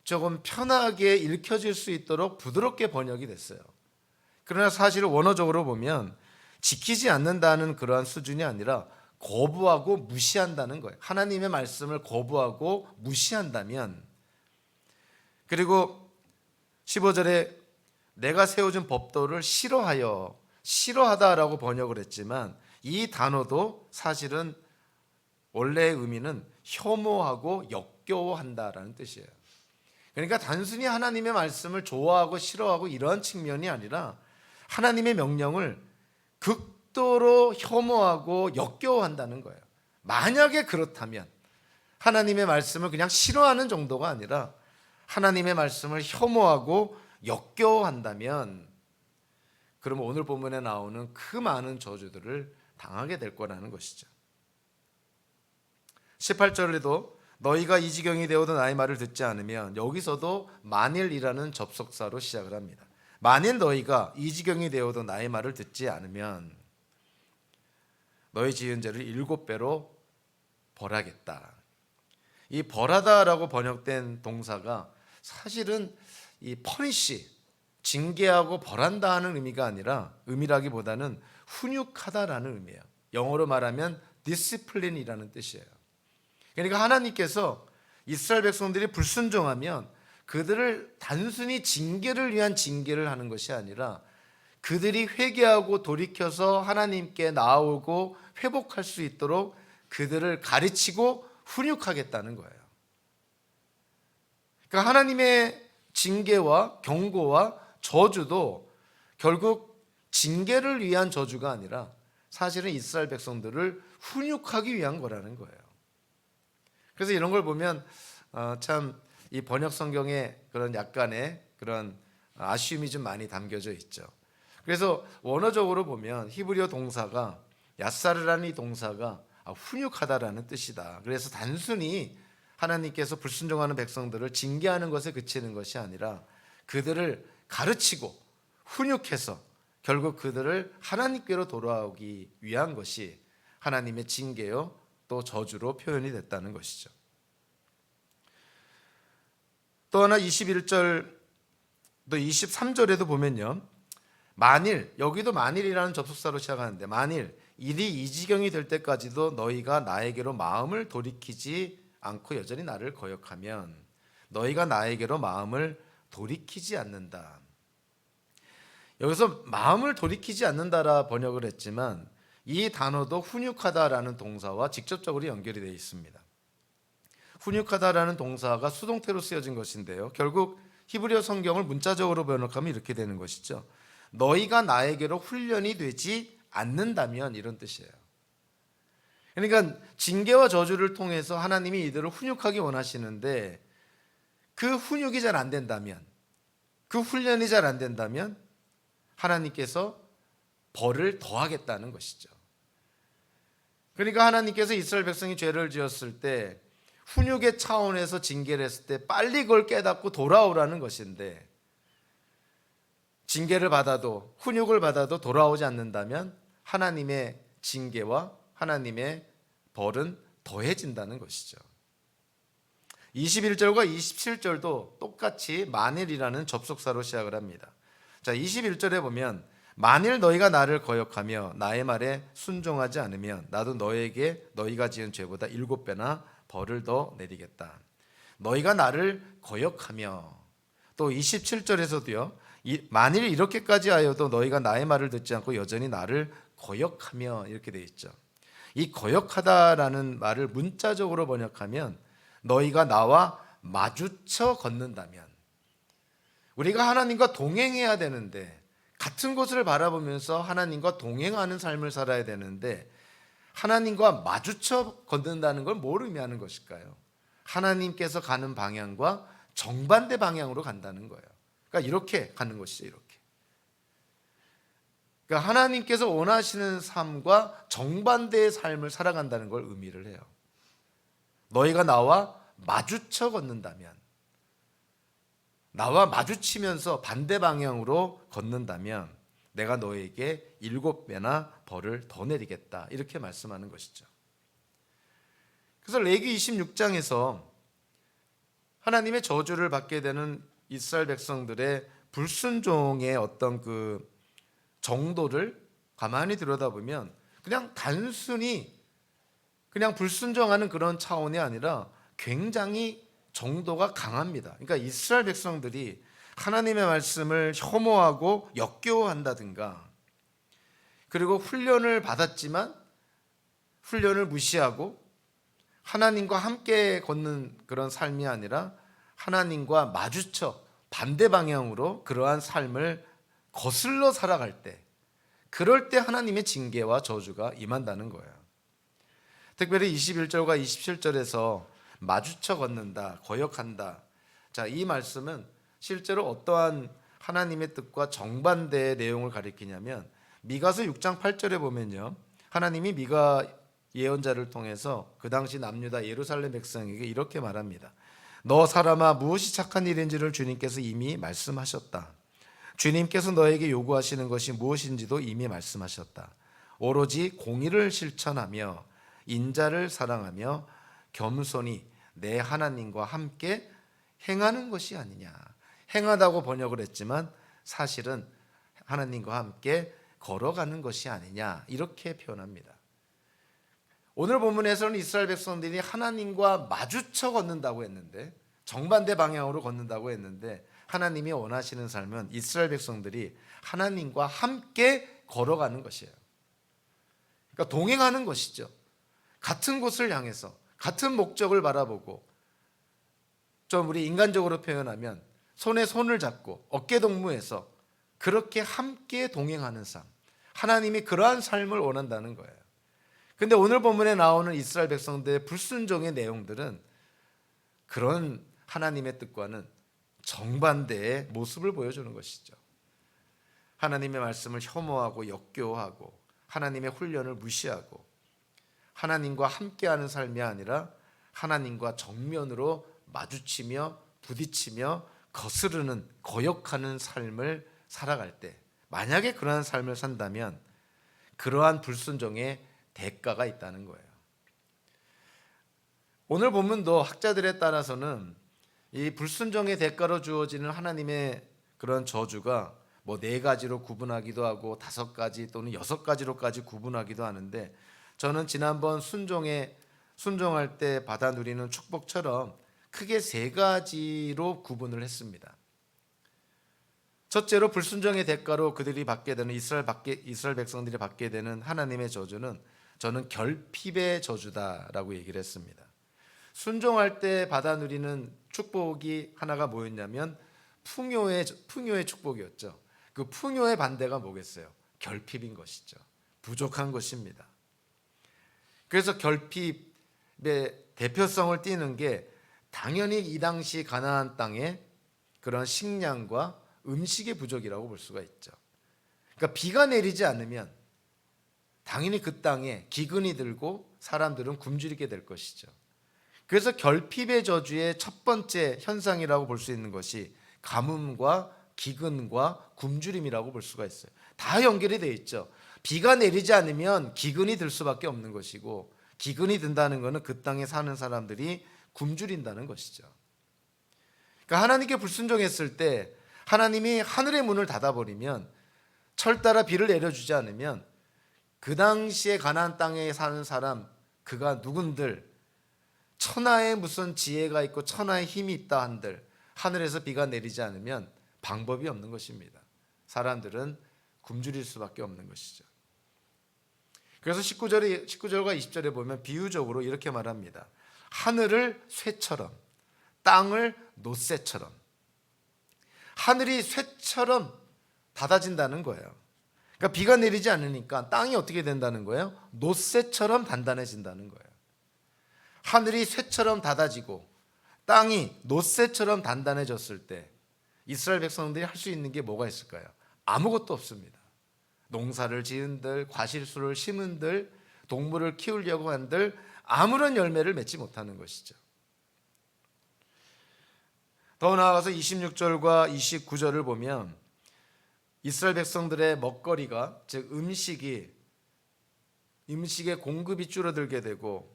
조금 편하게 읽혀질 수 있도록 부드럽게 번역이 됐어요. 그러나 사실 원어적으로 보면 지키지 않는다는 그러한 수준이 아니라 거부하고 무시한다는 거예요. 하나님의 말씀을 거부하고 무시한다면, 그리고 15절에 내가 세워준 법도를 싫어하다라고 번역을 했지만, 이 단어도 사실은 원래의 의미는 혐오하고 역겨워한다라는 뜻이에요. 그러니까 단순히 하나님의 말씀을 좋아하고 싫어하고 이러한 측면이 아니라 하나님의 명령을 극도로 혐오하고 역겨워한다는 거예요. 만약에 그렇다면, 하나님의 말씀을 그냥 싫어하는 정도가 아니라 하나님의 말씀을 혐오하고 역겨워한다면, 그러면 오늘 본문에 나오는 그 많은 저주들을 당하게 될 거라는 것이죠. 18절에도 너희가 이 지경이 되어도 나의 말을 듣지 않으면, 여기서도 만일이라는 접속사로 시작을 합니다. 만일 너희가 이 지경이 되어도 나의 말을 듣지 않으면 너희 지은 죄를 7배로 벌하겠다. 이 벌하다라고 번역된 동사가 사실은 이 퍼니시, 징계하고 벌한다 하는 의미가 아니라, 의미라기보다는 훈육하다라는 의미예요. 영어로 말하면 discipline이라는 뜻이에요. 그러니까 하나님께서 이스라엘 백성들이 불순종하면 그들을 단순히 징계를 위한 징계를 하는 것이 아니라 그들이 회개하고 돌이켜서 하나님께 나아오고 회복할 수 있도록 그들을 가르치고 훈육하겠다는 거예요. 그러니까 하나님의 징계와 경고와 저주도 결국 징계를 위한 저주가 아니라 사실은 이스라엘 백성들을 훈육하기 위한 거라는 거예요. 그래서 이런 걸 보면 참 이 번역 성경에 그런 약간의 그런 아쉬움이 좀 많이 담겨져 있죠. 그래서 원어적으로 보면 히브리어 동사가 야사르라는 이 동사가 훈육하다라는 뜻이다. 그래서 단순히 하나님께서 불순종하는 백성들을 징계하는 것에 그치는 것이 아니라 그들을 가르치고 훈육해서 결국 그들을 하나님께로 돌아오기 위한 것이 하나님의 징계요 또 저주로 표현이 됐다는 것이죠. 또 하나 21절 또 23절에도 보면요, 만일, 여기도 만일이라는 접속사로 시작하는데, 만일 일이 이 지경이 될 때까지도 너희가 나에게로 마음을 돌이키지 않고 여전히 나를 거역하면 너희가 나에게로 마음을 돌이키지 않는다. 여기서 마음을 돌이키지 않는다라 번역을 했지만 이 단어도 훈육하다라는 동사와 직접적으로 연결이 되어 있습니다. 훈육하다라는 동사가 수동태로 쓰여진 것인데요, 결국 히브리어 성경을 문자적으로 번역하면 이렇게 되는 것이죠. 너희가 나에게로 훈련이 되지 않는다면, 이런 뜻이에요. 그러니까 징계와 저주를 통해서 하나님이 이들을 훈육하기 원하시는데 그 훈육이 잘 안 된다면, 그 훈련이 잘 안 된다면 하나님께서 벌을 더하겠다는 것이죠. 그러니까 하나님께서 이스라엘 백성이 죄를 지었을 때 훈육의 차원에서 징계를 했을 때 빨리 그걸 깨닫고 돌아오라는 것인데, 징계를 받아도 훈육을 받아도 돌아오지 않는다면 하나님의 징계와 하나님의 벌은 더해진다는 것이죠. 21절과 27절도 똑같이 만일이라는 접속사로 시작을 합니다. 자, 21절에 보면 만일 너희가 나를 거역하며 나의 말에 순종하지 않으면 나도 너에게 너희가 지은 죄보다 7배나 벌을 더 내리겠다. 너희가 나를 거역하며, 또 27절에서도요, 만일 이렇게까지 하여도 너희가 나의 말을 듣지 않고 여전히 나를 거역하며, 이렇게 되어 있죠. 이 거역하다라는 말을 문자적으로 번역하면 너희가 나와 마주쳐 걷는다면, 우리가 하나님과 동행해야 되는데, 같은 곳을 바라보면서 하나님과 동행하는 삶을 살아야 되는데 하나님과 마주쳐 걷는다는 건 뭘 의미하는 것일까요? 하나님께서 가는 방향과 정반대 방향으로 간다는 거예요. 그러니까 이렇게 가는 것이죠. 이렇게. 그러니까 하나님께서 원하시는 삶과 정반대의 삶을 살아간다는 걸 의미를 해요. 너희가 나와 마주쳐 걷는다면, 나와 마주치면서 반대 방향으로 걷는다면 내가 너에게 7배나 벌을 더 내리겠다, 이렇게 말씀하는 것이죠. 그래서 레위기 26장에서 하나님의 저주를 받게 되는 이스라엘 백성들의 불순종의 어떤 그 정도를 가만히 들여다보면 그냥 단순히 그냥 불순종하는 그런 차원이 아니라 굉장히 정도가 강합니다. 그러니까 이스라엘 백성들이 하나님의 말씀을 혐오하고 역겨워한다든가, 그리고 훈련을 받았지만 훈련을 무시하고 하나님과 함께 걷는 그런 삶이 아니라 하나님과 마주쳐 반대 방향으로 그러한 삶을 거슬러 살아갈 때, 그럴 때 하나님의 징계와 저주가 임한다는 거예요. 특별히 21절과 27절에서 마주쳐 걷는다, 거역한다. 자, 이 말씀은 실제로 어떠한 하나님의 뜻과 정반대의 내용을 가리키냐면, 미가서 6장 8절에 보면요, 하나님이 미가 예언자를 통해서 그 당시 남유다 예루살렘 백성에게 이렇게 말합니다. 너 사람아, 무엇이 착한 일인지를 주님께서 이미 말씀하셨다. 주님께서 너에게 요구하시는 것이 무엇인지도 이미 말씀하셨다. 오로지 공의를 실천하며 인자를 사랑하며 겸손히 내 하나님과 함께 행하는 것이 아니냐. 행하다고 번역을 했지만 사실은 하나님과 함께 걸어가는 것이 아니냐, 이렇게 표현합니다. 오늘 본문에서는 이스라엘 백성들이 하나님과 마주쳐 걷는다고 했는데, 정반대 방향으로 걷는다고 했는데, 하나님이 원하시는 삶은 이스라엘 백성들이 하나님과 함께 걸어가는 것이에요. 그러니까 동행하는 것이죠. 같은 곳을 향해서 같은 목적을 바라보고, 좀 우리 인간적으로 표현하면 손에 손을 잡고 어깨 동무해서 그렇게 함께 동행하는 삶, 하나님이 그러한 삶을 원한다는 거예요. 근데 오늘 본문에 나오는 이스라엘 백성들의 불순종의 내용들은 그런 하나님의 뜻과는 정반대의 모습을 보여주는 것이죠. 하나님의 말씀을 혐오하고 역겨워하고 하나님의 훈련을 무시하고 하나님과 함께하는 삶이 아니라 하나님과 정면으로 마주치며 부딪히며 거스르는, 거역하는 삶을 살아갈 때, 만약에 그러한 삶을 산다면 그러한 불순종의 대가가 있다는 거예요. 오늘 본문도 학자들에 따라서는 이 불순종의 대가로 주어지는 하나님의 그런 저주가 뭐 4가지로 구분하기도 하고 5가지 또는 6가지로까지 구분하기도 하는데, 저는 지난번 순종할 때 받아 누리는 축복처럼 크게 3가지로 구분을 했습니다. 첫째로 불순종의 대가로 그들이 받게 되는 이스라엘 백성들이 받게 되는 하나님의 저주는 저는 결핍의 저주다라고 얘기를 했습니다. 순종할 때 받아 누리는 축복이 하나가 뭐였냐면 풍요의 축복이었죠. 그 풍요의 반대가 뭐겠어요? 결핍인 것이죠. 부족한 것입니다. 그래서 결핍의 대표성을 띠는 게 당연히 이 당시 가나안 땅에 그런 식량과 음식의 부족이라고 볼 수가 있죠. 그러니까 비가 내리지 않으면 당연히 그 땅에 기근이 들고 사람들은 굶주리게 될 것이죠. 그래서 결핍의 저주의 첫 번째 현상이라고 볼 수 있는 것이 가뭄과 기근과 굶주림이라고 볼 수가 있어요. 다 연결이 되어 있죠. 비가 내리지 않으면 기근이 들 수밖에 없는 것이고, 기근이 든다는 것은 그 땅에 사는 사람들이 굶주린다는 것이죠. 그러니까 하나님께 불순종했을 때 하나님이 하늘의 문을 닫아버리면, 철 따라 비를 내려주지 않으면 그 당시에 가나안 땅에 사는 사람, 그가 누군들 천하에 무슨 지혜가 있고 천하에 힘이 있다 한들 하늘에서 비가 내리지 않으면 방법이 없는 것입니다. 사람들은 굶주릴 수밖에 없는 것이죠. 그래서 19절과 20절에 보면 비유적으로 이렇게 말합니다. 하늘을 쇠처럼, 땅을 놋새처럼. 하늘이 쇠처럼 닫아진다는 거예요. 그러니까 비가 내리지 않으니까 땅이 어떻게 된다는 거예요? 놋새처럼 단단해진다는 거예요. 하늘이 쇠처럼 닫아지고 땅이 놋새처럼 단단해졌을 때 이스라엘 백성들이 할 수 있는 게 뭐가 있을까요? 아무것도 없습니다. 농사를 지은들, 과실수를 심은들, 동물을 키우려고 한들 아무런 열매를 맺지 못하는 것이죠. 더 나아가서 26절과 29절을 보면 이스라엘 백성들의 먹거리가, 즉 음식의 공급이 줄어들게 되고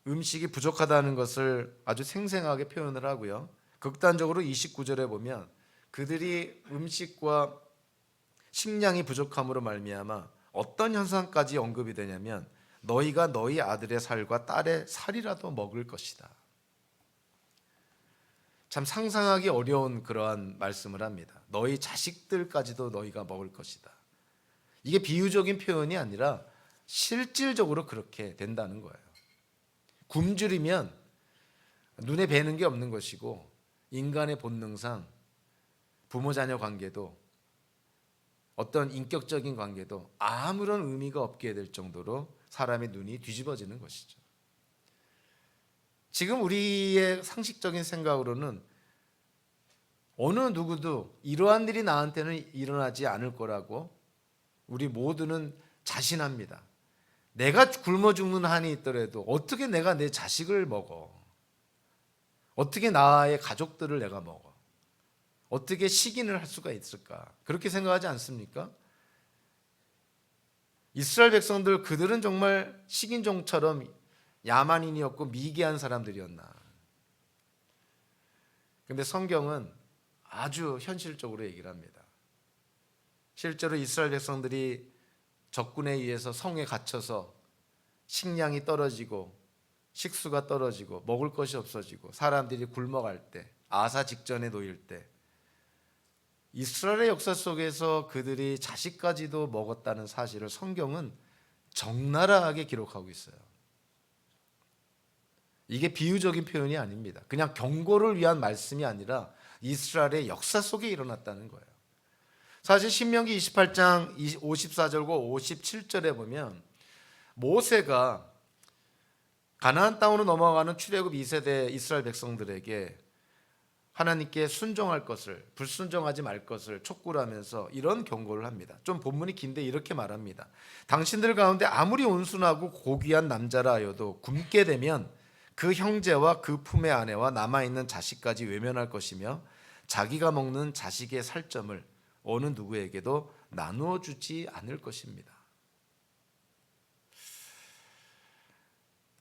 음식이 부족하다는 것을 아주 생생하게 표현을 하고요. 극단적으로 29절에 보면 그들이 음식과 식량이 부족함으로 말미암아 어떤 현상까지 언급이 되냐면 너희가 너희 아들의 살과 딸의 살이라도 먹을 것이다. 참 상상하기 어려운 그러한 말씀을 합니다. 너희 자식들까지도 너희가 먹을 것이다. 이게 비유적인 표현이 아니라 실질적으로 그렇게 된다는 거예요. 굶주리면 눈에 뵈는 게 없는 것이고 인간의 본능상 부모 자녀 관계도 어떤 인격적인 관계도 아무런 의미가 없게 될 정도로 사람의 눈이 뒤집어지는 것이죠. 지금 우리의 상식적인 생각으로는 어느 누구도 이러한 일이 나한테는 일어나지 않을 거라고 우리 모두는 자신합니다. 내가 굶어 죽는 한이 있더라도 어떻게 내가 내 자식을 먹어? 어떻게 나의 가족들을 내가 먹어? 어떻게 식인을 할 수가 있을까? 그렇게 생각하지 않습니까? 이스라엘 백성들, 그들은 정말 식인종처럼 야만인이었고 미개한 사람들이었나? 근데 성경은 아주 현실적으로 얘기를 합니다. 실제로 이스라엘 백성들이 적군에 의해서 성에 갇혀서 식량이 떨어지고 식수가 떨어지고 먹을 것이 없어지고 사람들이 굶어갈 때, 아사 직전에 놓일 때, 이스라엘의 역사 속에서 그들이 자식까지도 먹었다는 사실을 성경은 적나라하게 기록하고 있어요. 이게 비유적인 표현이 아닙니다. 그냥 경고를 위한 말씀이 아니라 이스라엘의 역사 속에 일어났다는 거예요. 사실 신명기 28장 54절과 57절에 보면 모세가 가나안 땅으로 넘어가는 출애굽 2세대 이스라엘 백성들에게 하나님께 순종할 것을, 불순종하지 말 것을 촉구를 하면서 이런 경고를 합니다. 좀 본문이 긴데 이렇게 말합니다. 당신들 가운데 아무리 온순하고 고귀한 남자라 하여도 굶게 되면 그 형제와 그 품의 아내와 남아있는 자식까지 외면할 것이며 자기가 먹는 자식의 살점을 어느 누구에게도 나누어 주지 않을 것입니다.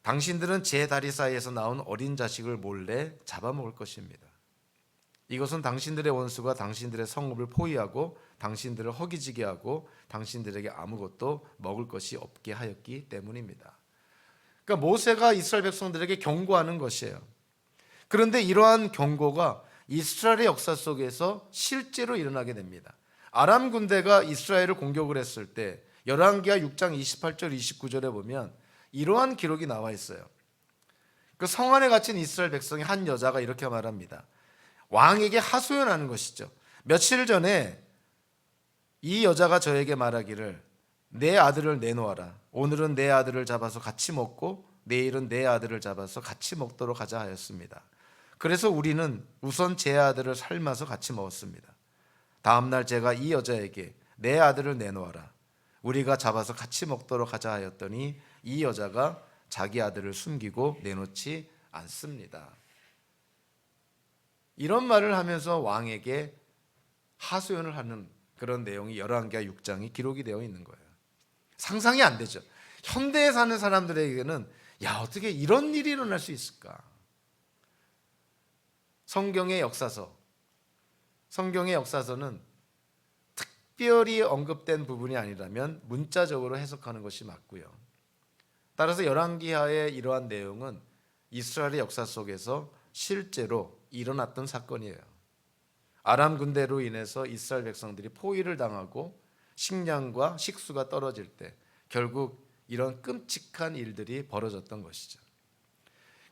당신들은 제 다리 사이에서 나온 어린 자식을 몰래 잡아먹을 것입니다. 이것은 당신들의 원수가 당신들의 성읍을 포위하고 당신들을 허기지게 하고 당신들에게 아무것도 먹을 것이 없게 하였기 때문입니다. 그러니까 모세가 이스라엘 백성들에게 경고하는 것이에요. 그런데 이러한 경고가 이스라엘의 역사 속에서 실제로 일어나게 됩니다. 아람 군대가 이스라엘을 공격을 했을 때 열왕기하 6장 28절 29절에 보면 이러한 기록이 나와 있어요. 그 성 안에 갇힌 이스라엘 백성의 한 여자가 이렇게 말합니다. 왕에게 하소연하는 것이죠. 며칠 전에 이 여자가 저에게 말하기를 내 아들을 내놓아라. 오늘은 내 아들을 잡아서 같이 먹고 내일은 내 아들을 잡아서 같이 먹도록 하자 하였습니다. 그래서 우리는 우선 제 아들을 삶아서 같이 먹었습니다. 다음 날 제가 이 여자에게 내 아들을 내놓아라. 우리가 잡아서 같이 먹도록 하자 하였더니 이 여자가 자기 아들을 숨기고 내놓지 않습니다. 이런 말을 하면서 왕에게 하소연을 하는 그런 내용이 열왕기하 6장이 기록이 되어 있는 거예요. 상상이 안 되죠. 현대에 사는 사람들에게는 야, 어떻게 이런 일이 일어날 수 있을까? 성경의 역사서는 특별히 언급된 부분이 아니라면 문자적으로 해석하는 것이 맞고요. 따라서 열왕기하의 이러한 내용은 이스라엘의 역사 속에서 실제로 일어났던 사건이에요. 아람 군대로 인해서 이스라엘 백성들이 포위를 당하고 식량과 식수가 떨어질 때 결국 이런 끔찍한 일들이 벌어졌던 것이죠.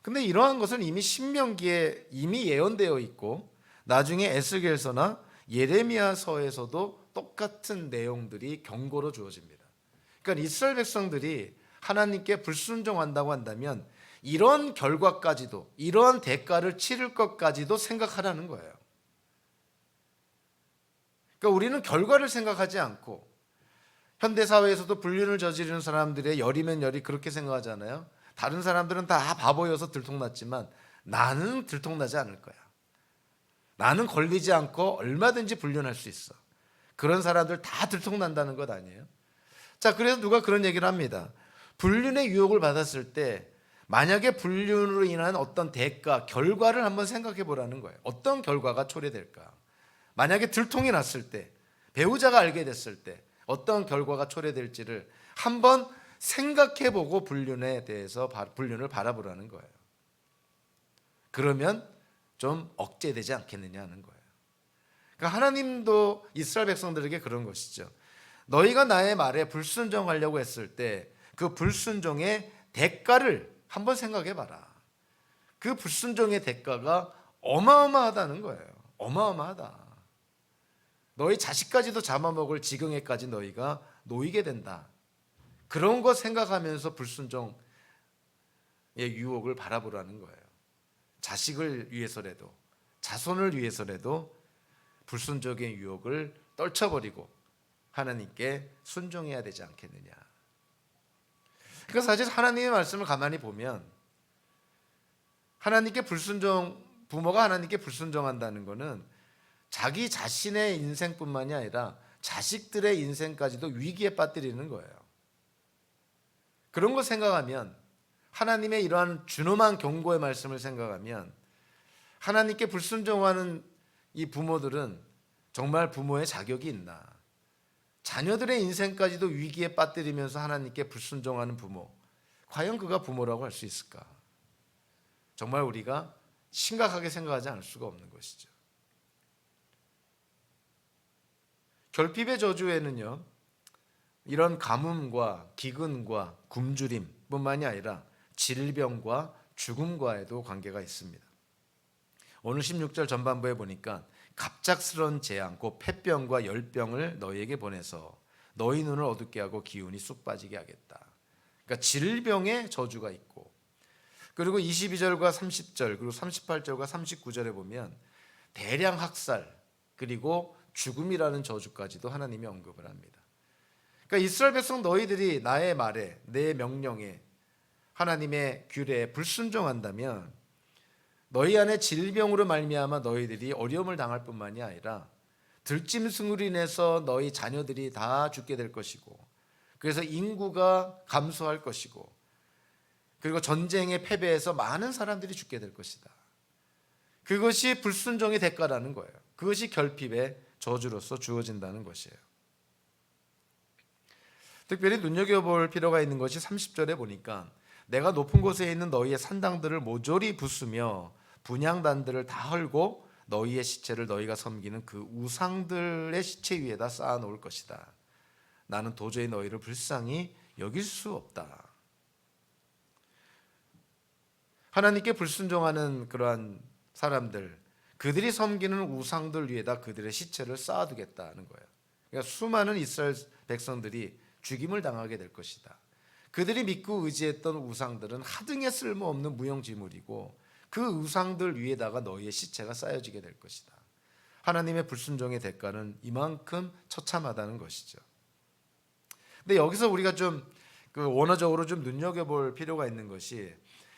근데 이러한 것은 이미 신명기에 이미 예언되어 있고 나중에 에스겔서나 예레미야서에서도 똑같은 내용들이 경고로 주어집니다. 그러니까 이스라엘 백성들이 하나님께 불순종한다고 한다면 이런 결과까지도, 이러한 대가를 치를 것까지도 생각하라는 거예요. 그러니까 우리는 결과를 생각하지 않고 현대사회에서도 불륜을 저지르는 사람들의 열이면 열이 그렇게 생각하잖아요. 다른 사람들은 다 바보여서 들통났지만 나는 들통나지 않을 거야. 나는 걸리지 않고 얼마든지 불륜할 수 있어. 그런 사람들 다 들통난다는 것 아니에요? 자, 그래서 누가 그런 얘기를 합니다. 불륜의 유혹을 받았을 때 만약에 불륜으로 인한 어떤 대가, 결과를 한번 생각해 보라는 거예요. 어떤 결과가 초래될까? 만약에 들통이 났을 때, 배우자가 알게 됐을 때 어떤 결과가 초래될지를 한번 생각해 보고 불륜에 대해서 불륜을 바라보라는 거예요. 그러면 좀 억제되지 않겠느냐 하는 거예요. 그러니까 하나님도 이스라엘 백성들에게 그런 것이죠. 너희가 나의 말에 불순종하려고 했을 때 그 불순종의 대가를 한번 생각해 봐라. 그 불순종의 대가가 어마어마하다는 거예요. 어마어마하다. 너희 자식까지도 잡아먹을 지경에까지 너희가 놓이게 된다. 그런 거 생각하면서 불순종의 유혹을 바라보라는 거예요. 자식을 위해서라도, 자손을 위해서라도 불순종의 유혹을 떨쳐버리고 하나님께 순종해야 되지 않겠느냐. 그러니까 사실 하나님의 말씀을 가만히 보면 부모가 하나님께 불순종한다는 것은 자기 자신의 인생뿐만이 아니라 자식들의 인생까지도 위기에 빠뜨리는 거예요. 그런 거 생각하면 하나님의 이러한 준엄한 경고의 말씀을 생각하면 하나님께 불순종하는 이 부모들은 정말 부모의 자격이 있나? 자녀들의 인생까지도 위기에 빠뜨리면서 하나님께 불순종하는 부모, 과연 그가 부모라고 할 수 있을까? 정말 우리가 심각하게 생각하지 않을 수가 없는 것이죠. 결핍의 저주에는요, 이런 가뭄과 기근과 굶주림뿐만이 아니라 질병과 죽음과에도 관계가 있습니다. 오늘 16절 전반부에 보니까 갑작스러운 재앙, 곧 폐병과 열병을 너희에게 보내서 너희 눈을 어둡게 하고 기운이 쑥 빠지게 하겠다. 그러니까 질병의 저주가 있고, 그리고 22절과 30절 그리고 38절과 39절에 보면 대량 학살 그리고 죽음이라는 저주까지도 하나님이 언급을 합니다. 그러니까 이스라엘 백성 너희들이 나의 말에 내 명령에 하나님의 규례에 불순종한다면 너희 안에 질병으로 말미암아 너희들이 어려움을 당할 뿐만이 아니라 들짐승으로 인해서 너희 자녀들이 다 죽게 될 것이고, 그래서 인구가 감소할 것이고, 그리고 전쟁의 패배에서 많은 사람들이 죽게 될 것이다. 그것이 불순종의 대가라는 거예요. 그것이 결핍의 저주로서 주어진다는 것이에요. 특별히 눈여겨볼 필요가 있는 것이 30절에 보니까 내가 높은 곳에 있는 너희의 산당들을 모조리 부수며 분향단들을 다 헐고 너희의 시체를 너희가 섬기는 그 우상들의 시체 위에다 쌓아놓을 것이다. 나는 도저히 너희를 불쌍히 여길 수 없다. 하나님께 불순종하는 그러한 사람들, 그들이 섬기는 우상들 위에다 그들의 시체를 쌓아두겠다는 거예요. 그러니까 수많은 이스라엘 백성들이 죽임을 당하게 될 것이다. 그들이 믿고 의지했던 우상들은 하등에 쓸모없는 무용지물이고 그 우상들 위에다가 너희의 시체가 쌓여지게 될 것이다. 하나님의 불순종의 대가는 이만큼 처참하다는 것이죠. 근데 여기서 우리가 좀 원어적으로 좀 눈여겨볼 필요가 있는 것이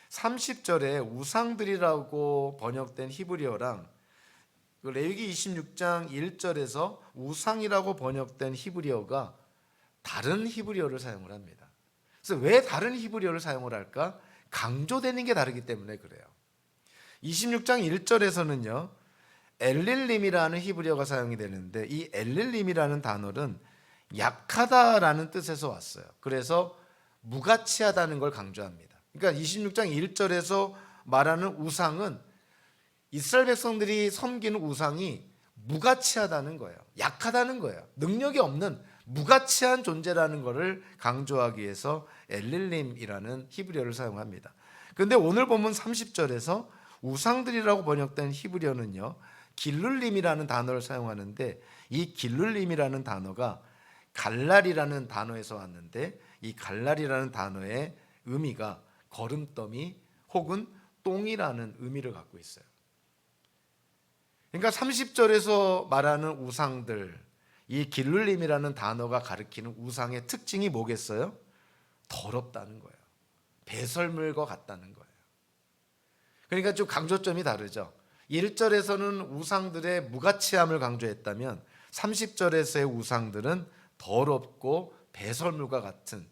30절에 우상들이라고 번역된 히브리어랑 레위기 26장 1절에서 우상이라고 번역된 히브리어가 다른 히브리어를 사용을 합니다. 그래서 왜 다른 히브리어를 사용을 할까? 강조되는 게 다르기 때문에 그래요. 26장 1절에서는요, 엘릴림이라는 히브리어가 사용이 되는데 이 엘릴림이라는 단어는 약하다라는 뜻에서 왔어요. 그래서 무가치하다는 걸 강조합니다. 그러니까 26장 1절에서 말하는 우상은 이스라엘 백성들이 섬기는 우상이 무가치하다는 거예요. 약하다는 거예요. 능력이 없는 무가치한 존재라는 것을 강조하기 위해서 엘릴림이라는 히브리어를 사용합니다. 그런데 오늘 본문 30절에서 우상들이라고 번역된 히브리어는요, 길룰림이라는 단어를 사용하는데 이 길룰림이라는 단어가 갈랄이라는 단어에서 왔는데 이 갈랄이라는 단어의 의미가 거름더미 혹은 똥이라는 의미를 갖고 있어요. 그러니까 30절에서 말하는 우상들, 이 길룰림이라는 단어가 가리키는 우상의 특징이 뭐겠어요? 더럽다는 거예요. 배설물과 같다는 거예요. 그러니까 좀 강조점이 다르죠. 1절에서는 우상들의 무가치함을 강조했다면 30절에서의 우상들은 더럽고 배설물과 같은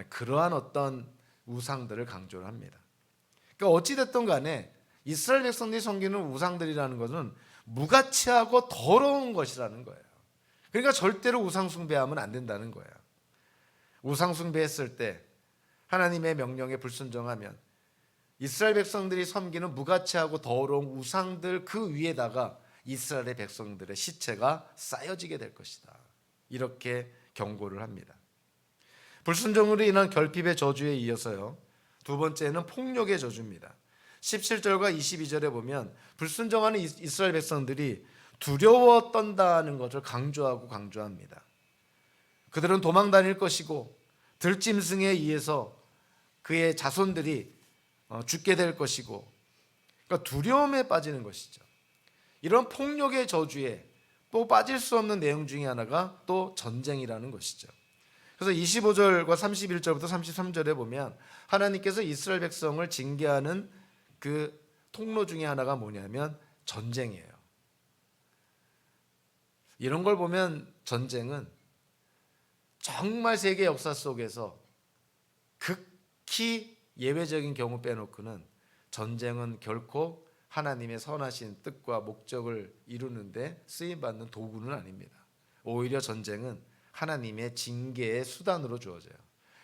그러한 어떤 우상들을 강조를 합니다. 그러니까 어찌됐든 간에 이스라엘 백성들이 섬기는 우상들이라는 것은 무가치하고 더러운 것이라는 거예요. 그러니까 절대로 우상 숭배하면 안 된다는 거예요. 우상 숭배했을 때 하나님의 명령에 불순종하면 이스라엘 백성들이 섬기는 무가치하고 더러운 우상들 그 위에다가 이스라엘의 백성들의 시체가 쌓여지게 될 것이다. 이렇게 경고를 합니다. 불순종으로 인한 결핍의 저주에 이어서요, 두 번째는 폭력의 저주입니다. 17절과 22절에 보면 불순종하는 이스라엘 백성들이 두려워 떤다는 것을 강조합니다. 그들은 도망 다닐 것이고 들짐승에 의해서 그의 자손들이 죽게 될 것이고, 그러니까 두려움에 빠지는 것이죠. 이런 폭력의 저주에 또 빠질 수 없는 내용 중에 하나가 또 전쟁이라는 것이죠. 그래서 25절과 31절부터 33절에 보면 하나님께서 이스라엘 백성을 징계하는 그 통로 중에 하나가 뭐냐면 전쟁이에요. 이런 걸 보면 전쟁은 정말 세계 역사 속에서 극히 특히 예외적인 경우 빼놓고는 전쟁은 결코 하나님의 선하신 뜻과 목적을 이루는데 쓰임받는 도구는 아닙니다. 오히려 전쟁은 하나님의 징계의 수단으로 주어져요.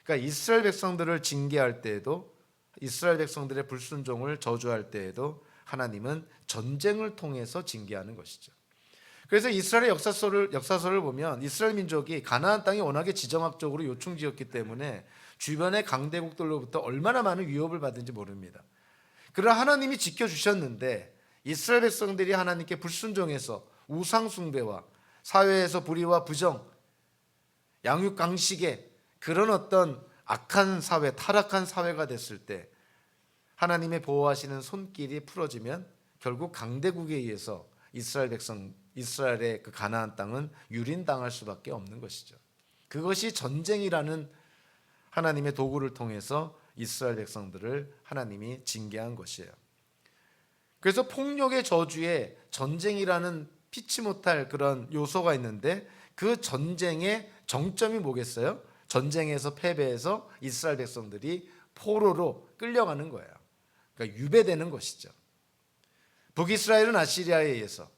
그러니까 이스라엘 백성들을 징계할 때에도, 이스라엘 백성들의 불순종을 저주할 때에도 하나님은 전쟁을 통해서 징계하는 것이죠. 그래서 이스라엘의 역사서를 보면 이스라엘 민족이 가나안 땅이 워낙에 지정학적으로 요충지였기 때문에 주변의 강대국들로부터 얼마나 많은 위협을 받은지 모릅니다. 그러나 하나님이 지켜주셨는데 이스라엘 백성들이 하나님께 불순종해서 우상 숭배와 사회에서 불의와 부정, 양육강식의 그런 어떤 악한 사회, 타락한 사회가 됐을 때 하나님의 보호하시는 손길이 풀어지면 결국 강대국에 의해서 이스라엘의 그 가나안 땅은 유린당할 수밖에 없는 것이죠. 그것이 전쟁이라는 하나님의 도구를 통해서 이스라엘 백성들을 하나님이 징계한 것이에요. 그래서 폭력의 저주에 전쟁이라는 피치 못할 그런 요소가 있는데 그 전쟁의 정점이 뭐겠어요? 전쟁에서 패배해서 이스라엘 백성들이 포로로 끌려가는 거예요. 그러니까 유배되는 것이죠. 북이스라엘은 아시리아에 의해서,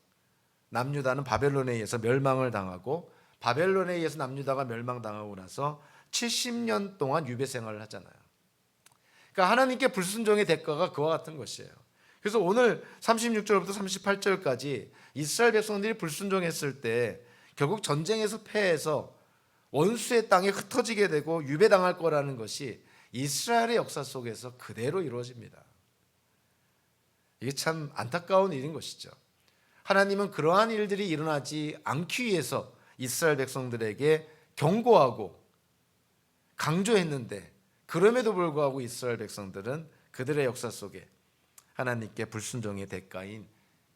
남유다는 바벨론에 의해서 멸망을 당하고, 바벨론에 의해서 남유다가 멸망당하고 나서 70년 동안 유배 생활을 하잖아요. 그러니까 하나님께 불순종의 대가가 그와 같은 것이에요. 그래서 오늘 36절부터 38절까지 이스라엘 백성들이 불순종했을 때 결국 전쟁에서 패해서 원수의 땅에 흩어지게 되고 유배당할 거라는 것이 이스라엘의 역사 속에서 그대로 이루어집니다. 이게 참 안타까운 일인 것이죠. 하나님은 그러한 일들이 일어나지 않기 위해서 이스라엘 백성들에게 경고하고 강조했는데, 그럼에도 불구하고 이스라엘 백성들은 그들의 역사 속에 하나님께 불순종의 대가인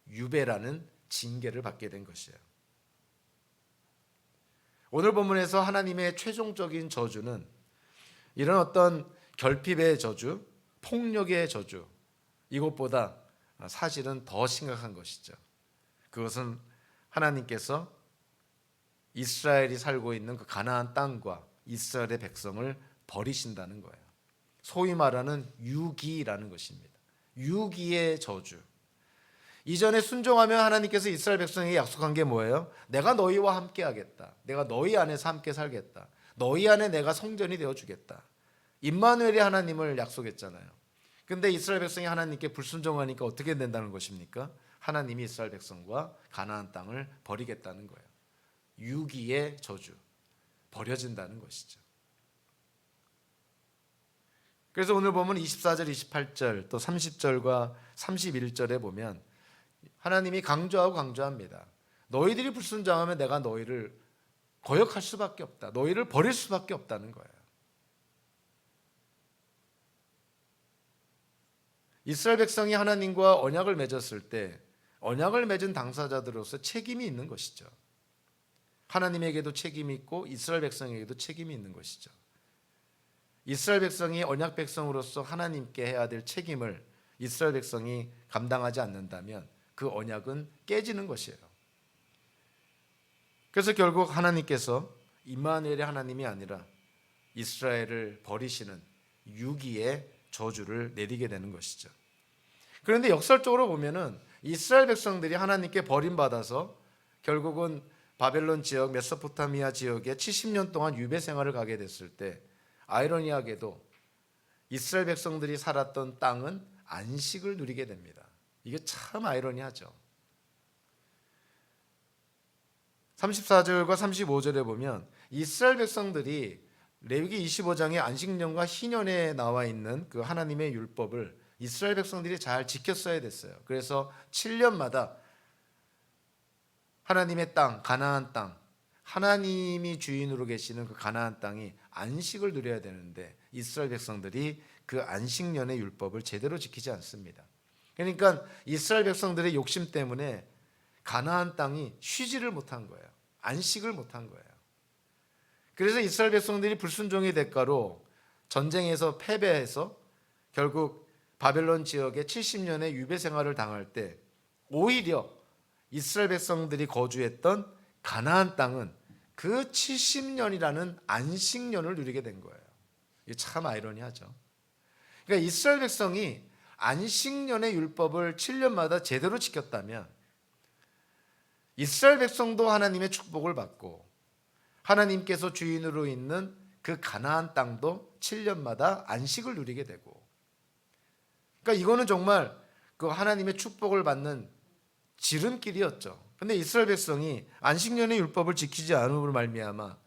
유배라는 징계를 받게 된 것이에요. 오늘 본문에서 하나님의 최종적인 저주는 이런 어떤 결핍의 저주, 폭력의 저주, 이것보다 사실은 더 심각한 것이죠. 그것은 하나님께서 이스라엘이 살고 있는 그 가나안 땅과 이스라엘의 백성을 버리신다는 거예요. 소위 말하는 유기라는 것입니다. 유기의 저주. 이전에 순종하면 하나님께서 이스라엘 백성에게 약속한 게 뭐예요? 내가 너희와 함께 하겠다. 내가 너희 안에서 함께 살겠다. 너희 안에 내가 성전이 되어주겠다. 임마누엘이 하나님을 약속했잖아요. 근데 이스라엘 백성이 하나님께 불순종하니까 어떻게 된다는 것입니까? 하나님이 이스라엘 백성과 가나안 땅을 버리겠다는 거예요. 유기의 저주, 버려진다는 것이죠. 그래서 오늘 보면 24절, 28절, 또 30절과 31절에 보면 하나님이 강조합니다. 너희들이 불순종하면 내가 너희를 거역할 수밖에 없다. 너희를 버릴 수밖에 없다는 거예요. 이스라엘 백성이 하나님과 언약을 맺었을 때 언약을 맺은 당사자들로서 책임이 있는 것이죠. 하나님에게도 책임이 있고 이스라엘 백성에게도 책임이 있는 것이죠. 이스라엘 백성이 언약 백성으로서 하나님께 해야 될 책임을 이스라엘 백성이 감당하지 않는다면 그 언약은 깨지는 것이에요. 그래서 결국 하나님께서 임마누엘의 하나님이 아니라 이스라엘을 버리시는 유기의 저주를 내리게 되는 것이죠. 그런데 역설적으로 보면은 이스라엘 백성들이 하나님께 버림받아서 결국은 바벨론 지역, 메소포타미아 지역에 70년 동안 유배 생활을 가게 됐을 때 아이러니하게도 이스라엘 백성들이 살았던 땅은 안식을 누리게 됩니다. 이게 참 아이러니하죠. 34절과 35절에 보면 이스라엘 백성들이 레위기 25장의 안식년과 희년에 나와 있는 그 하나님의 율법을 이스라엘 백성들이 잘 지켰어야 됐어요. 그래서 7년마다 하나님의 땅, 가나안 땅, 하나님이 주인으로 계시는 그 가나안 땅이 안식을 누려야 되는데 이스라엘 백성들이 그 안식년의 율법을 제대로 지키지 않습니다. 그러니까 이스라엘 백성들의 욕심 때문에 가나안 땅이 쉬지를 못한 거예요. 안식을 못한 거예요. 그래서 이스라엘 백성들이 불순종의 대가로 전쟁에서 패배해서 결국 바벨론 지역에 70년의 유배 생활을 당할 때 오히려 이스라엘 백성들이 거주했던 가나안 땅은 그 70년이라는 안식년을 누리게 된 거예요. 이게 참 아이러니하죠. 그러니까 이스라엘 백성이 안식년의 율법을 7년마다 제대로 지켰다면 이스라엘 백성도 하나님의 축복을 받고 하나님께서 주인으로 있는 그 가나안 땅도 7년마다 안식을 누리게 되고, 그러니까 이거는 정말 그 하나님의 축복을 받는 지름길이었죠. 근데 이스라엘 백성이 안식년의 율법을 지키지 않음으로 말미암아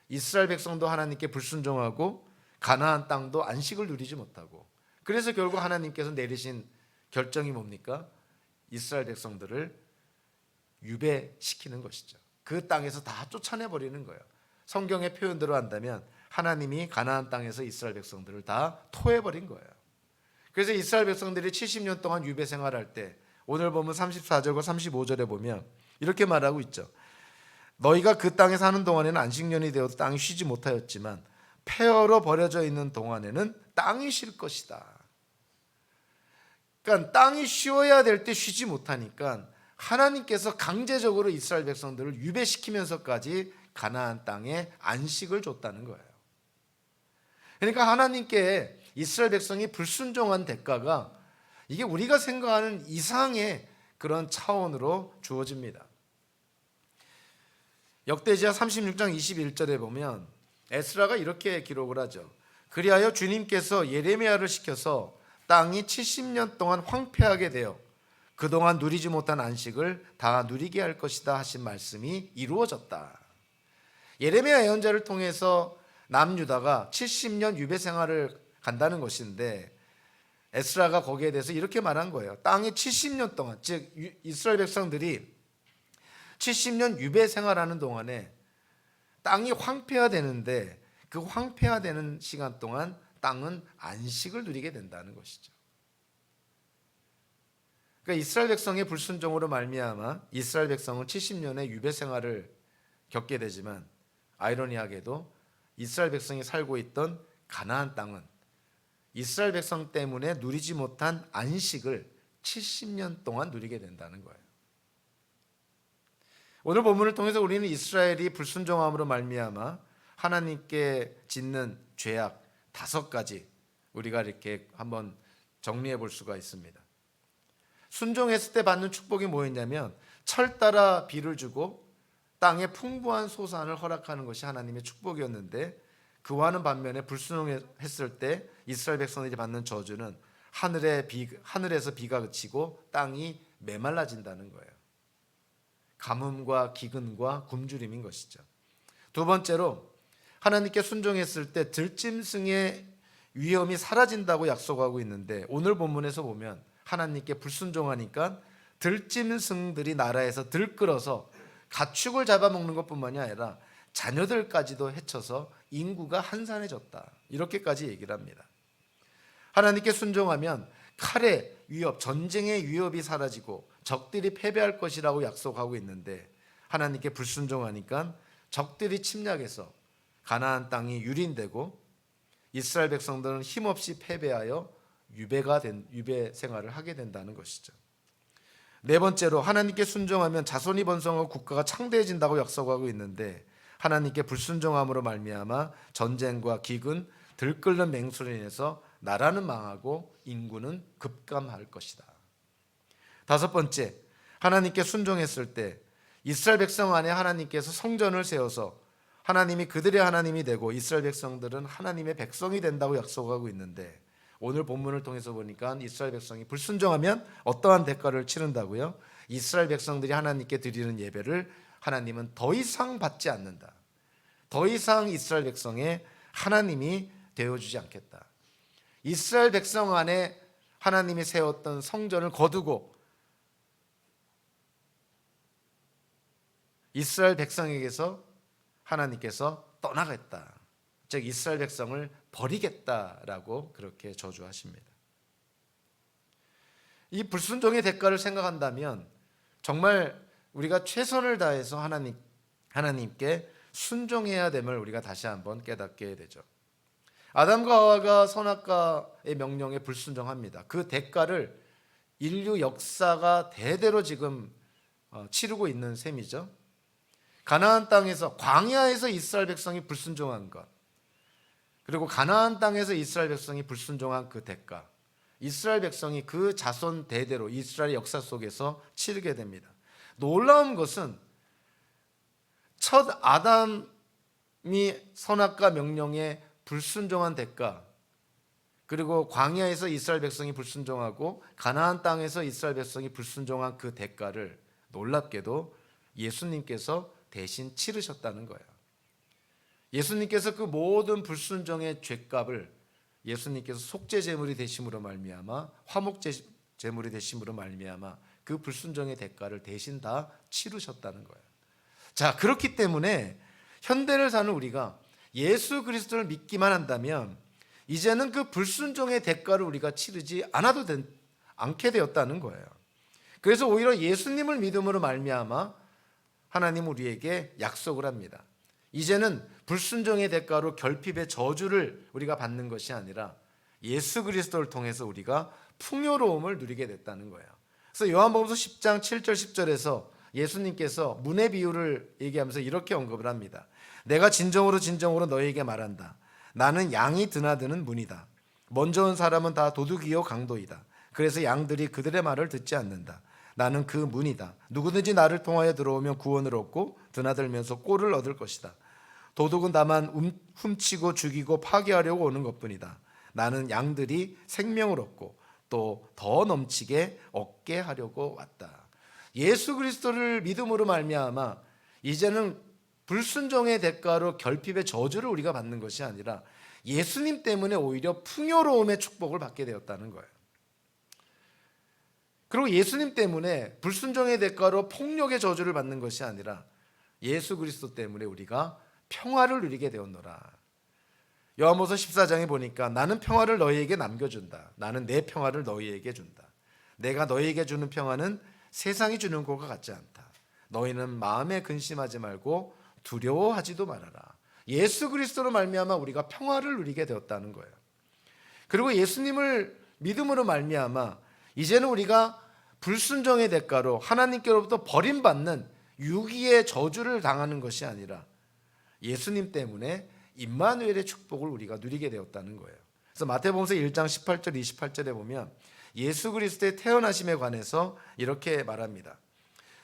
이스라엘 백성도 하나님께 불순종하고 가나안 땅도 안식을 누리지 못하고, 그래서 결국 하나님께서 내리신 결정이 뭡니까? 이스라엘 백성들을 유배시키는 것이죠. 그 땅에서 다 쫓아내버리는 거예요. 성경의 표현대로 한다면 하나님이 가나안 땅에서 이스라엘 백성들을 다 토해버린 거예요. 그래서 이스라엘 백성들이 70년 동안 유배 생활할 때 오늘 보면 34절과 35절에 보면 이렇게 말하고 있죠. 너희가 그 땅에 사는 동안에는 안식년이 되어도 땅이 쉬지 못하였지만 폐허로 버려져 있는 동안에는 땅이 쉴 것이다. 그러니까 땅이 쉬어야 될 때 쉬지 못하니까 하나님께서 강제적으로 이스라엘 백성들을 유배시키면서까지 가나안 땅에 안식을 줬다는 거예요. 그러니까 하나님께 이스라엘 백성이 불순종한 대가가 이게 우리가 생각하는 이상의 그런 차원으로 주어집니다. 역대지하 36장 21절에 보면 에스라가 이렇게 기록을 하죠. 그리하여 주님께서 예레미야를 시켜서 땅이 70년 동안 황폐하게 되어 그동안 누리지 못한 안식을 다 누리게 할 것이다 하신 말씀이 이루어졌다. 예레미야 예언자를 통해서 남유다가 70년 유배 생활을 간다는 것인데 에스라가 거기에 대해서 이렇게 말한 거예요. 땅이 70년 동안, 즉 이스라엘 백성들이 70년 유배 생활하는 동안에 땅이 황폐화되는데 그 황폐화되는 시간 동안 땅은 안식을 누리게 된다는 것이죠. 그러니까 이스라엘 백성의 불순종으로 말미암아 이스라엘 백성은 70년의 유배 생활을 겪게 되지만 아이러니하게도 이스라엘 백성이 살고 있던 가나안 땅은 이스라엘 백성 때문에 누리지 못한 안식을 70년 동안 누리게 된다는 거예요. 오늘 본문을 통해서 우리는 이스라엘이 불순종함으로 말미암아 하나님께 짓는 죄악 5가지 우리가 이렇게 한번 정리해 볼 수가 있습니다. 순종했을 때 받는 축복이 뭐였냐면 철 따라 비를 주고 땅에 풍부한 소산을 허락하는 것이 하나님의 축복이었는데, 그와는 반면에 불순종했을 때 이스라엘 백성들이 받는 저주는 하늘에서 비가 그치고 땅이 메말라진다는 거예요. 가뭄과 기근과 굶주림인 것이죠. 두 번째로 하나님께 순종했을 때 들짐승의 위험이 사라진다고 약속하고 있는데 오늘 본문에서 보면 하나님께 불순종하니까 들짐승들이 나라에서 들끓어서 가축을 잡아먹는 것뿐만이 아니라 자녀들까지도 해쳐서 인구가 한산해졌다. 이렇게까지 얘기를 합니다. 하나님께 순종하면 칼의 위협, 전쟁의 위협이 사라지고 적들이 패배할 것이라고 약속하고 있는데 하나님께 불순종하니까 적들이 침략해서 가나안 땅이 유린되고 이스라엘 백성들은 힘없이 패배하여 유배 생활을 하게 된다는 것이죠. 네 번째로 하나님께 순종하면 자손이 번성하고 국가가 창대해진다고 약속하고 있는데 하나님께 불순종함으로 말미암아 전쟁과 기근, 들끓는 맹수로 인해서 나라는 망하고 인구는 급감할 것이다. 다섯 번째, 하나님께 순종했을 때 이스라엘 백성 안에 하나님께서 성전을 세워서 하나님이 그들의 하나님이 되고 이스라엘 백성들은 하나님의 백성이 된다고 약속하고 있는데 오늘 본문을 통해서 보니까 이스라엘 백성이 불순종하면 어떠한 대가를 치른다고요? 이스라엘 백성들이 하나님께 드리는 예배를 하나님은 더 이상 받지 않는다. 더 이상 이스라엘 백성의 하나님이 되어주지 않겠다. 이스라엘 백성 안에 하나님이 세웠던 성전을 거두고 이스라엘 백성에게서 하나님께서 떠나겠다. 즉 이스라엘 백성을 버리겠다라고 그렇게 저주하십니다. 이 불순종의 대가를 생각한다면 정말 우리가 최선을 다해서 하나님께 순종해야 됨을 우리가 다시 한번 깨닫게 되죠. 아담과 하와가 선악과의 명령에 불순종합니다. 그 대가를 인류 역사가 대대로 지금 치르고 있는 셈이죠. 가나안 땅에서 광야에서 이스라엘 백성이 불순종한 것, 그리고 가나안 땅에서 이스라엘 백성이 불순종한 그 대가, 이스라엘 백성이 그 자손 대대로 이스라엘 역사 속에서 치르게 됩니다. 놀라운 것은 첫 아담이 선악과 명령에 불순종한 대가, 그리고 광야에서 이스라엘 백성이 불순종하고 가나안 땅에서 이스라엘 백성이 불순종한 그 대가를 놀랍게도 예수님께서 대신 치르셨다는 거예요. 예수님께서 그 모든 불순종의 죄값을 예수님께서 속죄 제물이 되심으로 말미암아 화목 제물이 되심으로 말미암아 그 불순종의 대가를 대신 다 치르셨다는 거예요. 자, 그렇기 때문에 현대를 사는 우리가 예수 그리스도를 믿기만 한다면 이제는 그 불순종의 대가를 우리가 치르지 않게 되었다는 거예요. 그래서 오히려 예수님을 믿음으로 말미암아 하나님 우리에게 약속을 합니다. 이제는 불순종의 대가로 결핍의 저주를 우리가 받는 것이 아니라 예수 그리스도를 통해서 우리가 풍요로움을 누리게 됐다는 거예요. 그래서 요한복음서 10장 7절 10절에서 예수님께서 문의 비유를 얘기하면서 이렇게 언급을 합니다. 내가 진정으로 진정으로 너희에게 말한다. 나는 양이 드나드는 문이다. 먼저 온 사람은 다 도둑이요 강도이다. 그래서 양들이 그들의 말을 듣지 않는다. 나는 그 문이다. 누구든지 나를 통하여 들어오면 구원을 얻고 드나들면서 꼴을 얻을 것이다. 도둑은 다만 훔치고 죽이고 파괴하려고 오는 것뿐이다. 나는 양들이 생명을 얻고 또 더 넘치게 얻게 하려고 왔다. 예수 그리스도를 믿음으로 말미암아 이제는 불순종의 대가로 결핍의 저주를 우리가 받는 것이 아니라 예수님 때문에 오히려 풍요로움의 축복을 받게 되었다는 거예요. 그리고 예수님 때문에 불순종의 대가로 폭력의 저주를 받는 것이 아니라 예수 그리스도 때문에 우리가 평화를 누리게 되었노라. 요한복음 14장에 보니까 나는 평화를 너희에게 남겨준다. 나는 내 평화를 너희에게 준다. 내가 너희에게 주는 평화는 세상이 주는 것과 같지 않다. 너희는 마음에 근심하지 말고 두려워하지도 말아라. 예수 그리스도로 말미암아 우리가 평화를 누리게 되었다는 거예요. 그리고 예수님을 믿음으로 말미암아 이제는 우리가 불순종의 대가로 하나님께로부터 버림받는 유기의 저주를 당하는 것이 아니라 예수님 때문에 임마누엘의 축복을 우리가 누리게 되었다는 거예요. 그래서 마태복음서 1장 18절 28절에 보면 예수 그리스도의 태어나심에 관해서 이렇게 말합니다.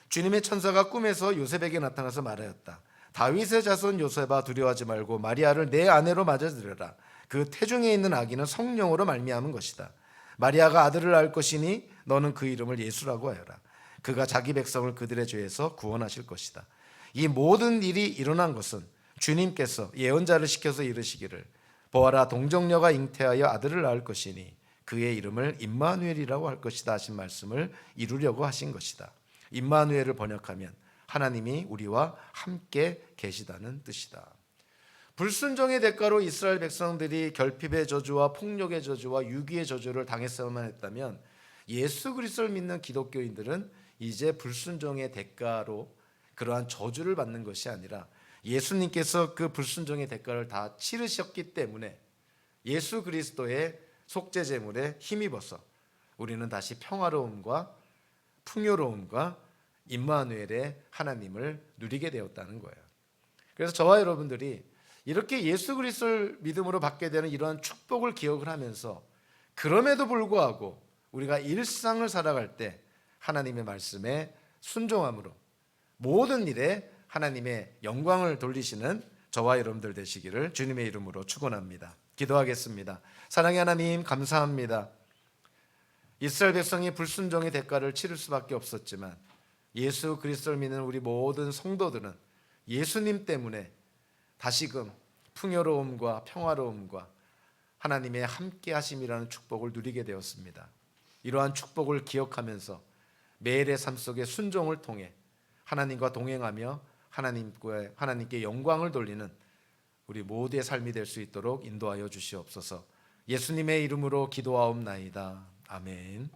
주님의 천사가 꿈에서 요셉에게 나타나서 말하였다. 다윗의 자손 요셉아 두려워하지 말고 마리아를 내 아내로 맞아들여라. 그 태중에 있는 아기는 성령으로 말미암은 것이다. 마리아가 아들을 낳을 것이니 너는 그 이름을 예수라고 하여라. 그가 자기 백성을 그들의 죄에서 구원하실 것이다. 이 모든 일이 일어난 것은 주님께서 예언자를 시켜서 이르시기를 보아라 동정녀가 잉태하여 아들을 낳을 것이니 그의 이름을 임마누엘이라고 할 것이다 하신 말씀을 이루려고 하신 것이다. 임마누엘을 번역하면 하나님이 우리와 함께 계시다는 뜻이다. 불순종의 대가로 이스라엘 백성들이 결핍의 저주와 폭력의 저주와 유기의 저주를 당했어야만 했다면 예수 그리스도를 믿는 기독교인들은 이제 불순종의 대가로 그러한 저주를 받는 것이 아니라 예수님께서 그 불순종의 대가를 다 치르셨기 때문에 예수 그리스도의 속죄 제물에 힘입어서 우리는 다시 평화로움과 풍요로움과 임마누엘의 하나님을 누리게 되었다는 거예요. 그래서 저와 여러분들이 이렇게 예수 그리스도를 믿음으로 받게 되는 이러한 축복을 기억을 하면서 그럼에도 불구하고 우리가 일상을 살아갈 때 하나님의 말씀에 순종함으로 모든 일에 하나님의 영광을 돌리시는 저와 여러분들 되시기를 주님의 이름으로 축원합니다. 기도하겠습니다. 사랑의 하나님 감사합니다. 이스라엘 백성이 불순종의 대가를 치를 수밖에 없었지만 예수 그리스도를 믿는 우리 모든 성도들은 예수님 때문에 다시금 풍요로움과 평화로움과 하나님의 함께 하심이라는 축복을 누리게 되었습니다. 이러한 축복을 기억하면서 매일의 삶 속에 순종을 통해 하나님과 동행하며 하나님께 영광을 돌리는 우리 모두의 삶이 될 수 있도록 인도하여 주시옵소서. 예수님의 이름으로 기도하옵나이다. 아멘.